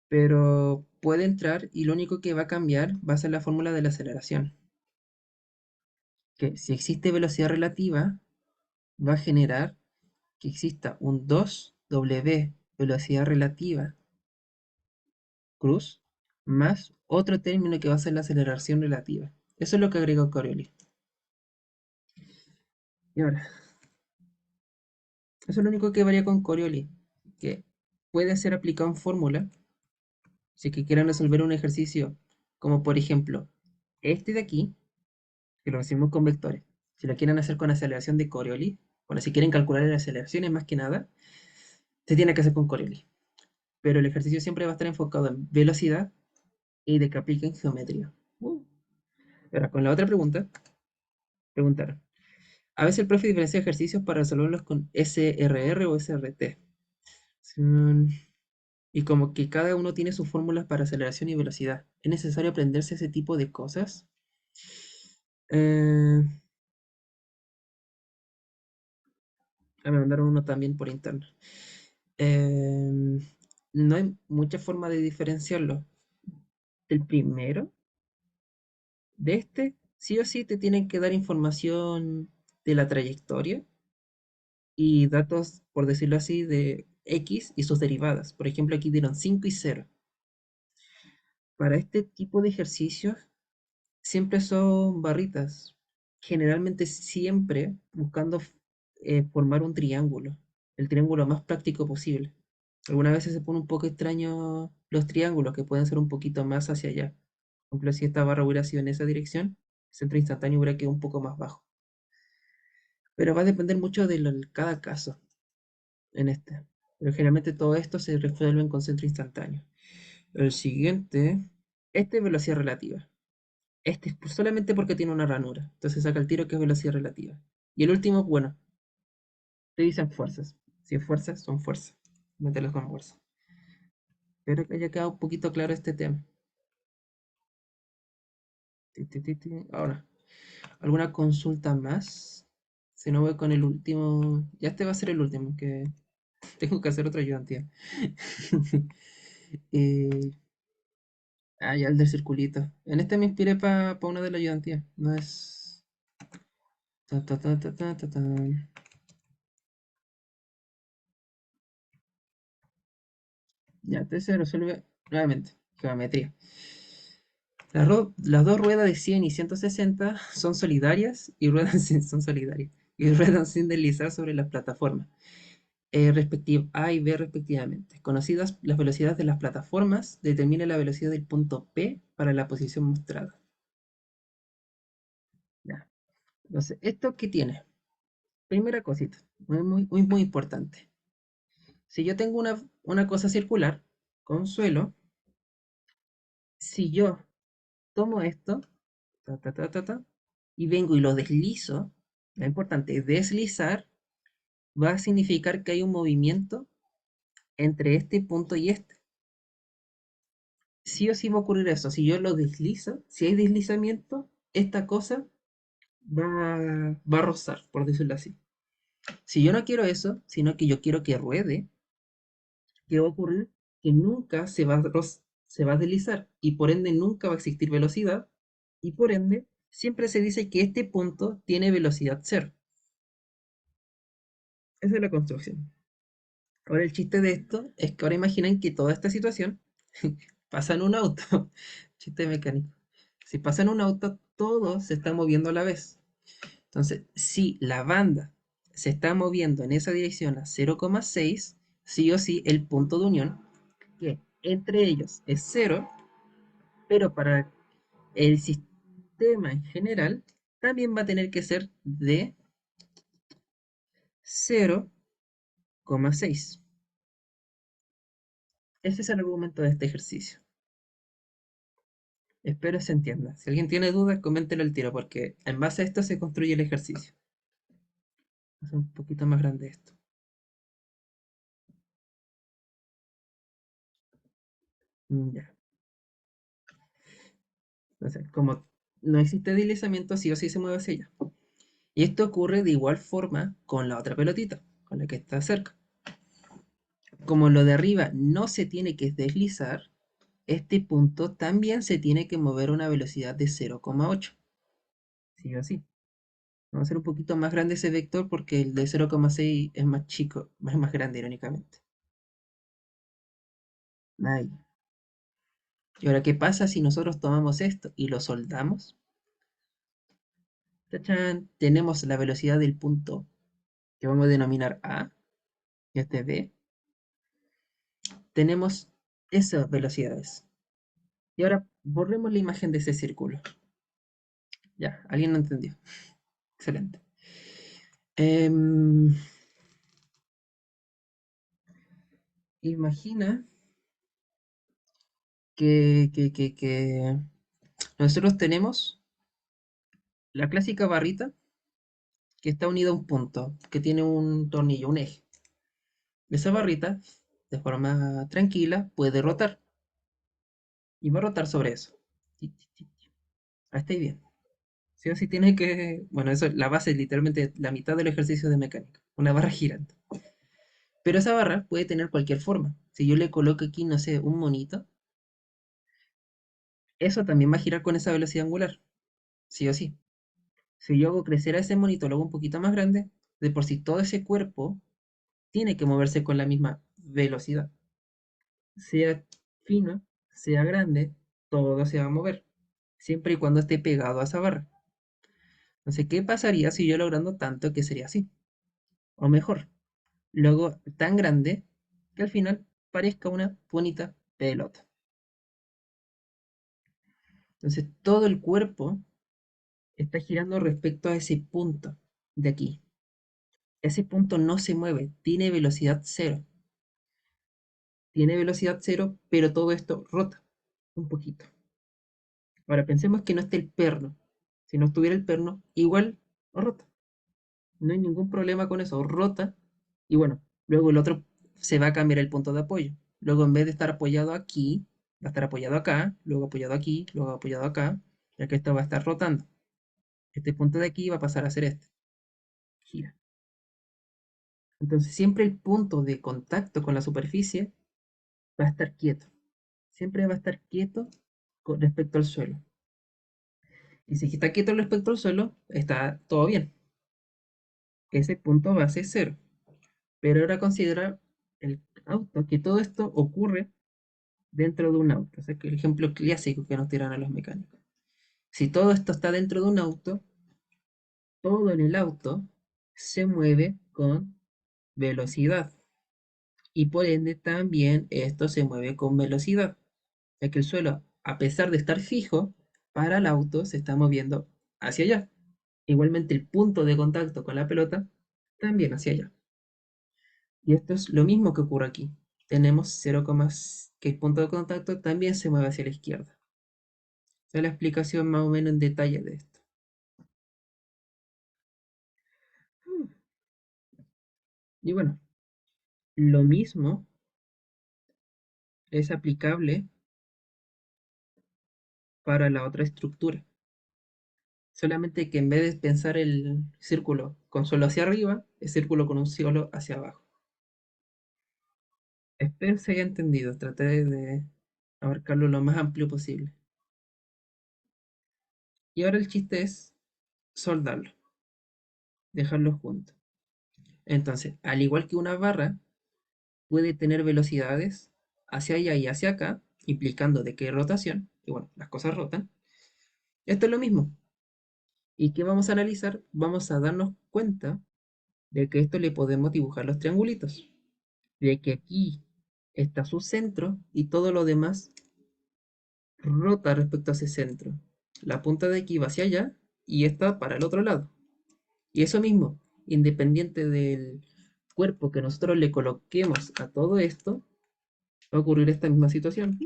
Pero puede entrar y lo único que va a cambiar va a ser la fórmula de la aceleración, que si existe velocidad relativa, va a generar que exista un 2W velocidad relativa cruz más otro término que va a ser la aceleración relativa. Eso es lo que agregó Coriolis. Y ahora, eso es lo único que varía con Coriolis, que puede ser aplicado en fórmula si que quieran resolver un ejercicio como por ejemplo este de aquí, que lo hacemos con vectores. Si lo quieren hacer con aceleración de Coriolis, bueno, si quieren calcular las aceleraciones más que nada, se tiene que hacer con Coriolis. Pero el ejercicio siempre va a estar enfocado en velocidad y de que apliquen geometría. Ahora, con la otra pregunta, preguntaron. A veces el profe diferencia ejercicios para resolverlos con SRR o SRT. Mm, Y como que cada uno tiene sus fórmulas para aceleración y velocidad. ¿Es necesario aprenderse ese tipo de cosas? Eh, Me mandaron uno también por interno. Eh, no hay mucha forma de diferenciarlo. El primero, de este, sí o sí te tienen que dar información de la trayectoria y datos, por decirlo así, de X y sus derivadas. Por ejemplo, aquí dieron 5 y 0. Para este tipo de ejercicios, siempre son barritas. Generalmente siempre buscando formar un triángulo. El triángulo más práctico posible. Algunas veces se pone un poco extraño los triángulos que pueden ser un poquito más hacia allá. Por ejemplo, si esta barra hubiera sido en esa dirección, el centro instantáneo hubiera quedado un poco más bajo. Pero va a depender mucho de cada caso en este. Pero generalmente todo esto se resuelve con centro instantáneo. El siguiente, este es velocidad relativa. Este es solamente porque tiene una ranura. Entonces saca el tiro que es velocidad relativa. Y el último, bueno, te dicen fuerzas. Si es fuerzas, son fuerzas. Mételos con fuerza. Espero que haya quedado un poquito claro este tema. Ahora, ¿alguna consulta más? Si no voy con el último. Ya este va a ser el último, que tengo que hacer otra ayudantía. eh, ya el del circulito. En este me inspiré para una de la ayudantía. No es. Ta, ta, ta, ta, ta, ta, ta. Ya, este se resuelve nuevamente. Geometría. Las dos ruedas de 100 y 160 son solidarias y ruedan son solidarias y ruedan sin deslizar sobre las plataformas. A y B respectivamente. Conocidas las velocidades de las plataformas, determina la velocidad del punto P para la posición mostrada. Ya. Entonces, ¿esto qué tiene? Primera cosita, muy importante. Si yo tengo una cosa circular con suelo, si yo tomo esto, y vengo y lo deslizo, lo importante es deslizar, va a significar que hay un movimiento entre este punto y este. Sí o sí va a ocurrir eso. Si yo lo deslizo, si hay deslizamiento, esta cosa va a rozar, por decirlo así. Si yo no quiero eso, sino que yo quiero que ruede, ¿qué va a ocurrir? Que nunca se va a deslizar y por ende nunca va a existir velocidad y por ende siempre se dice que este punto tiene velocidad cero. Esa es la construcción. Ahora el chiste de esto es que ahora imaginen que toda esta situación pasa en un auto. Chiste mecánico. Si pasa en un auto, todo se está moviendo a la vez. Entonces, si la banda se está moviendo en esa dirección a 0,6, sí o sí el punto de unión, que entre ellos es cero, pero para el sistema en general también va a tener que ser de 0,6. Ese es el argumento de este ejercicio. Espero se entienda. Si alguien tiene dudas, coméntelo al tiro, porque en base a esto se construye el ejercicio. Es un poquito más grande esto. Ya. Entonces, como no existe deslizamiento, sí o sí se mueve hacia allá. Y esto ocurre de igual forma con la otra pelotita, con la que está cerca. Como lo de arriba no se tiene que deslizar, este punto también se tiene que mover a una velocidad de 0,8. Sí o sí. Vamos a hacer un poquito más grande ese vector porque el de 0,6 es más chico, es más grande, irónicamente. Ahí. Y ahora, ¿qué pasa si nosotros tomamos esto y lo soldamos? ¡Tachán! Tenemos la velocidad del punto que vamos a denominar A, y este B. Tenemos esas velocidades. Y ahora borremos la imagen de ese círculo. Ya, alguien no entendió. Excelente. Em, Imagina que nosotros tenemos la clásica barrita que está unida a un punto, que tiene un tornillo, un eje. Esa barrita, de forma tranquila, puede rotar. Y va a rotar sobre eso. Ahí está bien. Sí o sí tiene que. Bueno, eso, la base es literalmente la mitad del ejercicio de mecánica. Una barra girante. Pero esa barra puede tener cualquier forma. Si yo le coloco aquí, no sé, un monito, eso también va a girar con esa velocidad angular. Sí o sí. Si yo hago crecer a ese monito, lo hago un poquito más grande, de por sí todo ese cuerpo tiene que moverse con la misma velocidad. Sea fino, sea grande, todo se va a mover. Siempre y cuando esté pegado a esa barra. Entonces, ¿qué pasaría si yo logrando tanto que sería así? O mejor, luego tan grande que al final parezca una bonita pelota. Entonces todo el cuerpo está girando respecto a ese punto de aquí. Ese punto no se mueve, tiene velocidad cero. Tiene velocidad cero, pero todo esto rota un poquito. Ahora pensemos que no esté el perno. Si no estuviera el perno, igual rota. No hay ningún problema con eso, rota. Y bueno, luego el otro se va a cambiar el punto de apoyo. Luego en vez de estar apoyado aquí, va a estar apoyado acá, luego apoyado aquí, luego apoyado acá, ya que esto va a estar rotando. Este punto de aquí va a pasar a ser este. Gira. Entonces siempre el punto de contacto con la superficie va a estar quieto. Siempre va a estar quieto con respecto al suelo. Y si está quieto respecto al suelo, está todo bien. Ese punto base es cero. Pero ahora considera el auto, que todo esto ocurre dentro de un auto. O sea, que el ejemplo clásico que nos tiran a los mecánicos. Si todo esto está dentro de un auto, todo en el auto se mueve con velocidad. Y por ende también esto se mueve con velocidad, ya que el suelo, a pesar de estar fijo, para el auto se está moviendo hacia allá. Igualmente el punto de contacto con la pelota también hacia allá. Y esto es lo mismo que ocurre aquí. Tenemos 0, que el punto de contacto también se mueve hacia la izquierda. Esa es la explicación más o menos en detalle de esto. Y bueno, lo mismo es aplicable para la otra estructura. Solamente que en vez de pensar el círculo con suelo hacia arriba, es círculo con un suelo hacia abajo. Espero se haya entendido. Traté de abarcarlo lo más amplio posible. Y ahora el chiste es soldarlo, dejarlo junto. Entonces, al igual que una barra puede tener velocidades hacia allá y hacia acá, implicando de que hay rotación, y bueno, las cosas rotan, esto es lo mismo. ¿Y qué vamos a analizar? Vamos a darnos cuenta de que esto le podemos dibujar los triangulitos, de que aquí está su centro y todo lo demás rota respecto a ese centro. La punta de aquí va hacia allá y esta para el otro lado. Y eso mismo, independiente del cuerpo que nosotros le coloquemos a todo esto, va a ocurrir esta misma situación.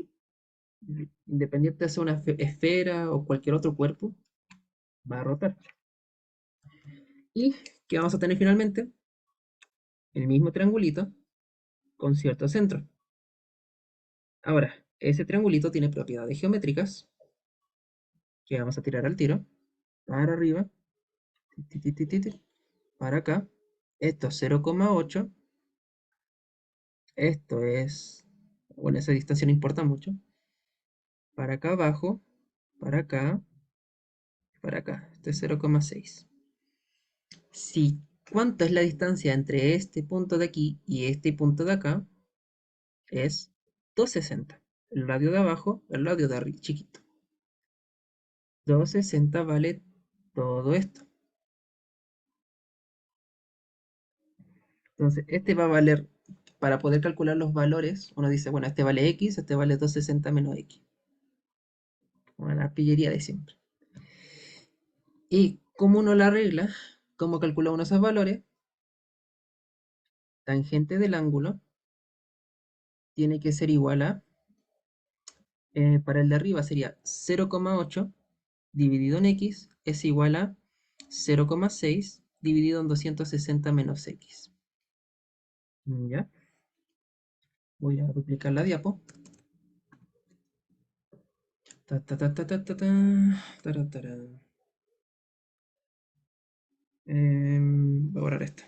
Independiente de sea una esfera o cualquier otro cuerpo, va a rotar. ¿Y qué vamos a tener finalmente? El mismo triangulito con cierto centro. Ahora, ese triangulito tiene propiedades geométricas que vamos a tirar al tiro. Para arriba, para acá. Esto es 0,8. Esto es, bueno, esa distancia no importa mucho. Para acá abajo, para acá, para acá. Este es 0,6. Si, ¿cuánto es la distancia entre este punto de aquí y este punto de acá? Es 260. El radio de abajo, el radio de arriba, chiquito. 260 vale todo esto. Entonces, este va a valer, para poder calcular los valores, uno dice, bueno, este vale X, este vale 260 menos X. Bueno, la pillería de siempre. Y como uno la arregla, cómo calcula uno esos valores, tangente del ángulo tiene que ser igual a, para el de arriba sería 0,8 dividido en X es igual a 0,6 dividido en 260 menos X. ¿Ya? Voy a duplicar la diapo. Ta, ta, ta, ta, ta, ta, ta, tara, tara. Voy a borrar esto.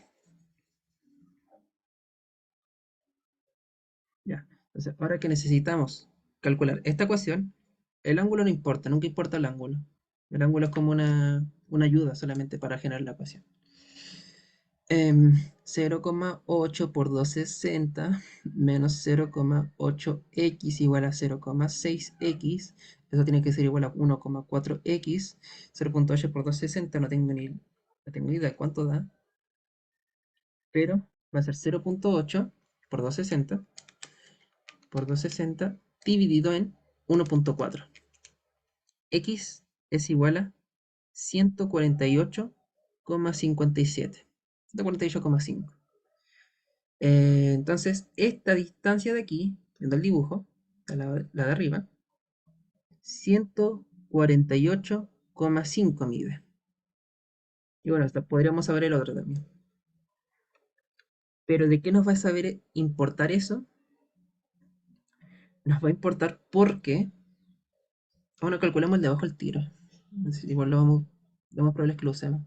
Ya. Entonces, ahora que necesitamos calcular esta ecuación, el ángulo no importa, nunca importa el ángulo. El ángulo es como una ayuda solamente para generar la ecuación. 0,8 por 260 menos 0,8x igual a 0,6x. Eso tiene que ser igual a 1,4x. 0,8 por 260 no tengo ni idea de cuánto da, pero va a ser 0,8 por 260 por 260 dividido en 1.4. X es igual a 148,57. 148,5. Entonces, esta distancia de aquí, viendo el dibujo, la de arriba, 148,5 mide. Y bueno, hasta podríamos saber el otro también. Pero ¿de qué nos va a saber importar eso? Nos va a importar porque, bueno, calculamos el de abajo el tiro. Igual lo más probable es que lo usemos.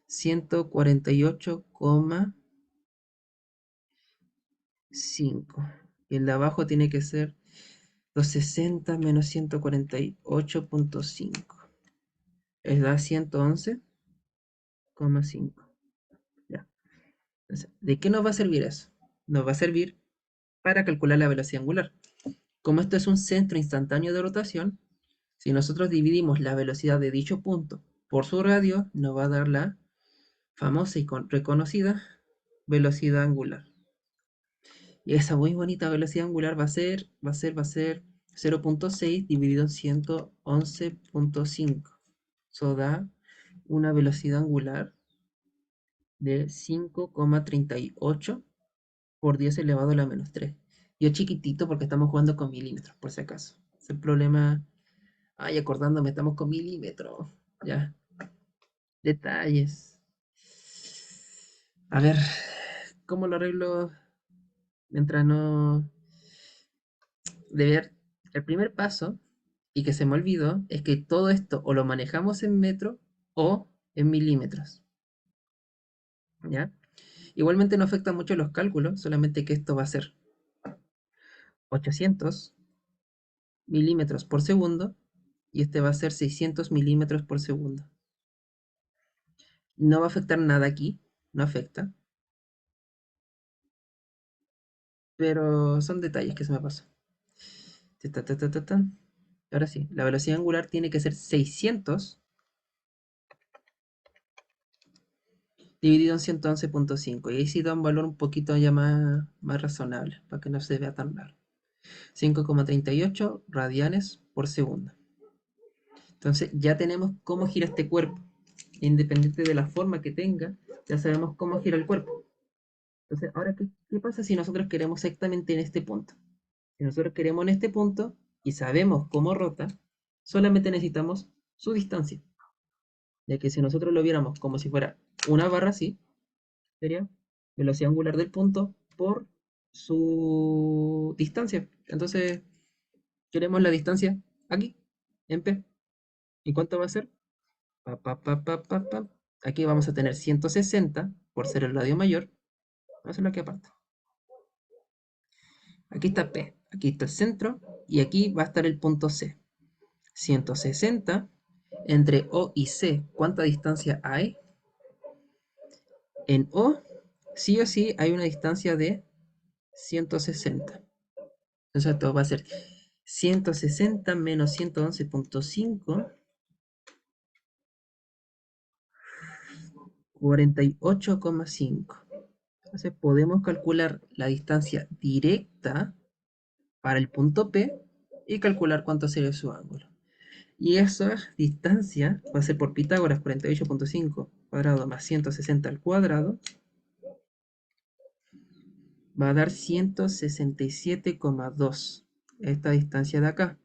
148,5. Y el de abajo tiene que ser 260 menos 148,5. Es da 111,5. Ya. Entonces, ¿de qué nos va a servir eso? Nos va a servir para calcular la velocidad angular. Como esto es un centro instantáneo de rotación, si nosotros dividimos la velocidad de dicho punto por su radio, nos va a dar la famosa y reconocida velocidad angular. Y esa muy bonita velocidad angular va a ser 0.6 dividido en 111,5. Eso da una velocidad angular de 5,38 por 10 elevado a la menos 3. Yo chiquitito porque estamos jugando con milímetros, por si acaso. Es el problema. Ay, acordándome, estamos con milímetros. Ya, detalles. A ver, ¿cómo lo arreglo mientras no... De ver, el primer paso, y que se me olvidó, es que todo esto o lo manejamos en metro o en milímetros. ¿Ya? Igualmente no afecta mucho los cálculos, solamente que esto va a ser 800 milímetros por segundo y este va a ser 600 milímetros por segundo. No va a afectar nada aquí, no afecta, pero son detalles que se me pasó. Ta, ta, ta, ta, ta. Ahora sí, la velocidad angular tiene que ser 600 dividido en 111,5. Y ahí sí da un valor un poquito ya más razonable, para que no se vea tan raro. 5,38 radianes por segundo. Entonces ya tenemos cómo gira este cuerpo. Independiente de la forma que tenga, ya sabemos cómo gira el cuerpo. Entonces, ahora, ¿qué pasa si nosotros queremos exactamente en este punto? Si nosotros queremos en este punto y sabemos cómo rota, solamente necesitamos su distancia. Ya que si nosotros lo viéramos como si fuera una barra así, sería velocidad angular del punto por su distancia. Entonces, queremos la distancia aquí, en P. ¿Y cuánto va a ser? Pa, pa, pa, pa, pa, pa. Aquí vamos a tener 160 por ser el radio mayor. Vamos a hacerlo aquí aparte. Aquí está P, aquí está el centro y aquí va a estar el punto C. 160 entre O y C. ¿Cuánta distancia hay? En O, sí o sí, hay una distancia de 160. Entonces esto va a ser 160 menos 111,5, 48,5. Entonces podemos calcular la distancia directa para el punto P y calcular cuánto sería su ángulo. Y esa distancia va a ser por Pitágoras 48,5 cuadrado más 160 al cuadrado, va a dar 167,2. Esta distancia de acá.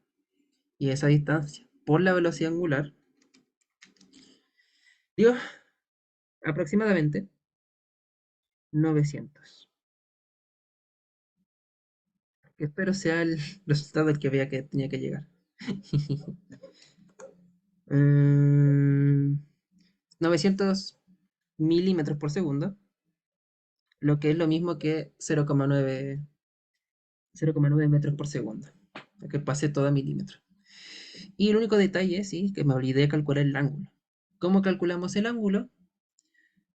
Y esa distancia por la velocidad angular dio aproximadamente 900. Que espero sea el resultado al que veía que tenía que llegar. 900 milímetros por segundo, lo que es lo mismo que 0,9 metros por segundo, que pase todo a milímetros. Y el único detalle, sí, que me olvidé de calcular el ángulo. ¿Cómo calculamos el ángulo?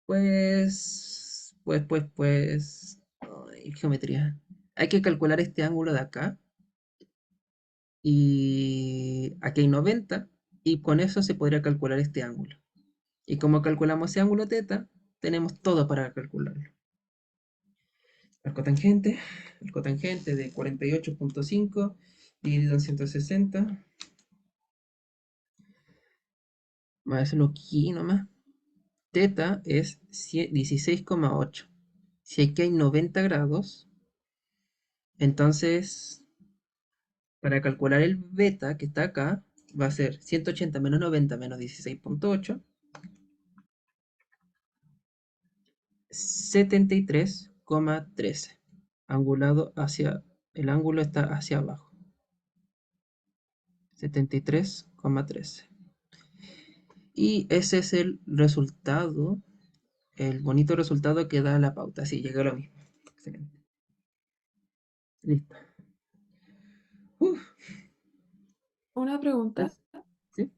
Pues, ay, geometría. Hay que calcular este ángulo de acá y aquí hay 90 y con eso se podría calcular este ángulo. Y como calculamos ese ángulo teta, tenemos todo para calcularlo. arcotangente, arcotangente de 48,5 dividido en 160, voy a hacerlo aquí nomás. Teta es 16,8. Si aquí hay 90 grados, entonces para calcular el beta que está acá, va a ser 180 menos 90 menos 16,8, 73,13. Angulado hacia, el ángulo está hacia abajo. 73,13. Y ese es el resultado, el bonito resultado que da la pauta. Sí, llega a lo mismo. Excelente. Listo. Uf, Una pregunta. ¿sí?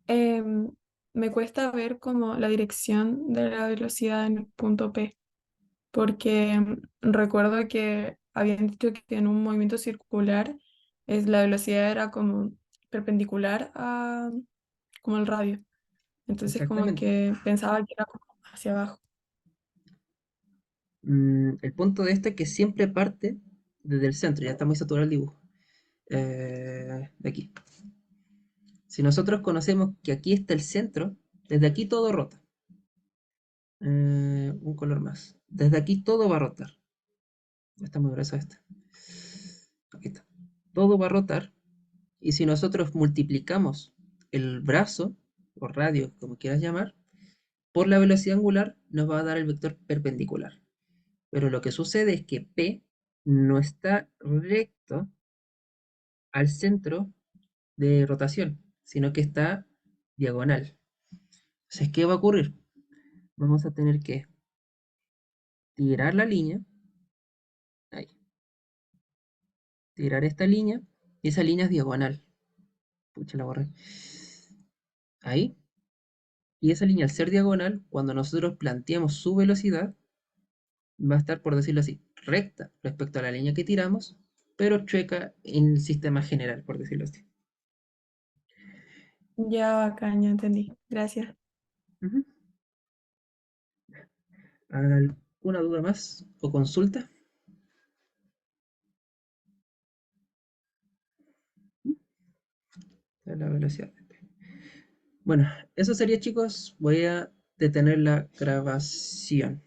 em, Me cuesta ver como la dirección de la velocidad en el punto P, porque recuerdo que habían dicho que en un movimiento circular la velocidad era como perpendicular a como el radio. Entonces como Exactamente. que pensaba que era como hacia abajo. El punto de esto es que siempre parte desde el centro. Ya está muy saturado el dibujo. De aquí. Si nosotros conocemos que aquí está el centro, desde aquí todo rota. Un color más. Desde aquí todo va a rotar. Está muy gruesa esta. Aquí está. Todo va a rotar. Y si nosotros multiplicamos el brazo, o radio, como quieras llamar, por la velocidad angular, nos va a dar el vector perpendicular. Pero lo que sucede es que P no está recto al centro de rotación, sino que está diagonal. Entonces, ¿qué va a ocurrir? Vamos a tener que tirar la línea, ahí, tirar esta línea, y esa línea es diagonal. Pucha, la borré. Ahí. Y esa línea, al ser diagonal, cuando nosotros planteamos su velocidad, va a estar, por decirlo así, recta respecto a la línea que tiramos, pero chueca en el sistema general, por decirlo así. Ya, bacán, ya entendí. Gracias. Ujú. ¿Alguna duda más o consulta? De la velocidad. Bueno, eso sería, chicos. Voy a detener la grabación.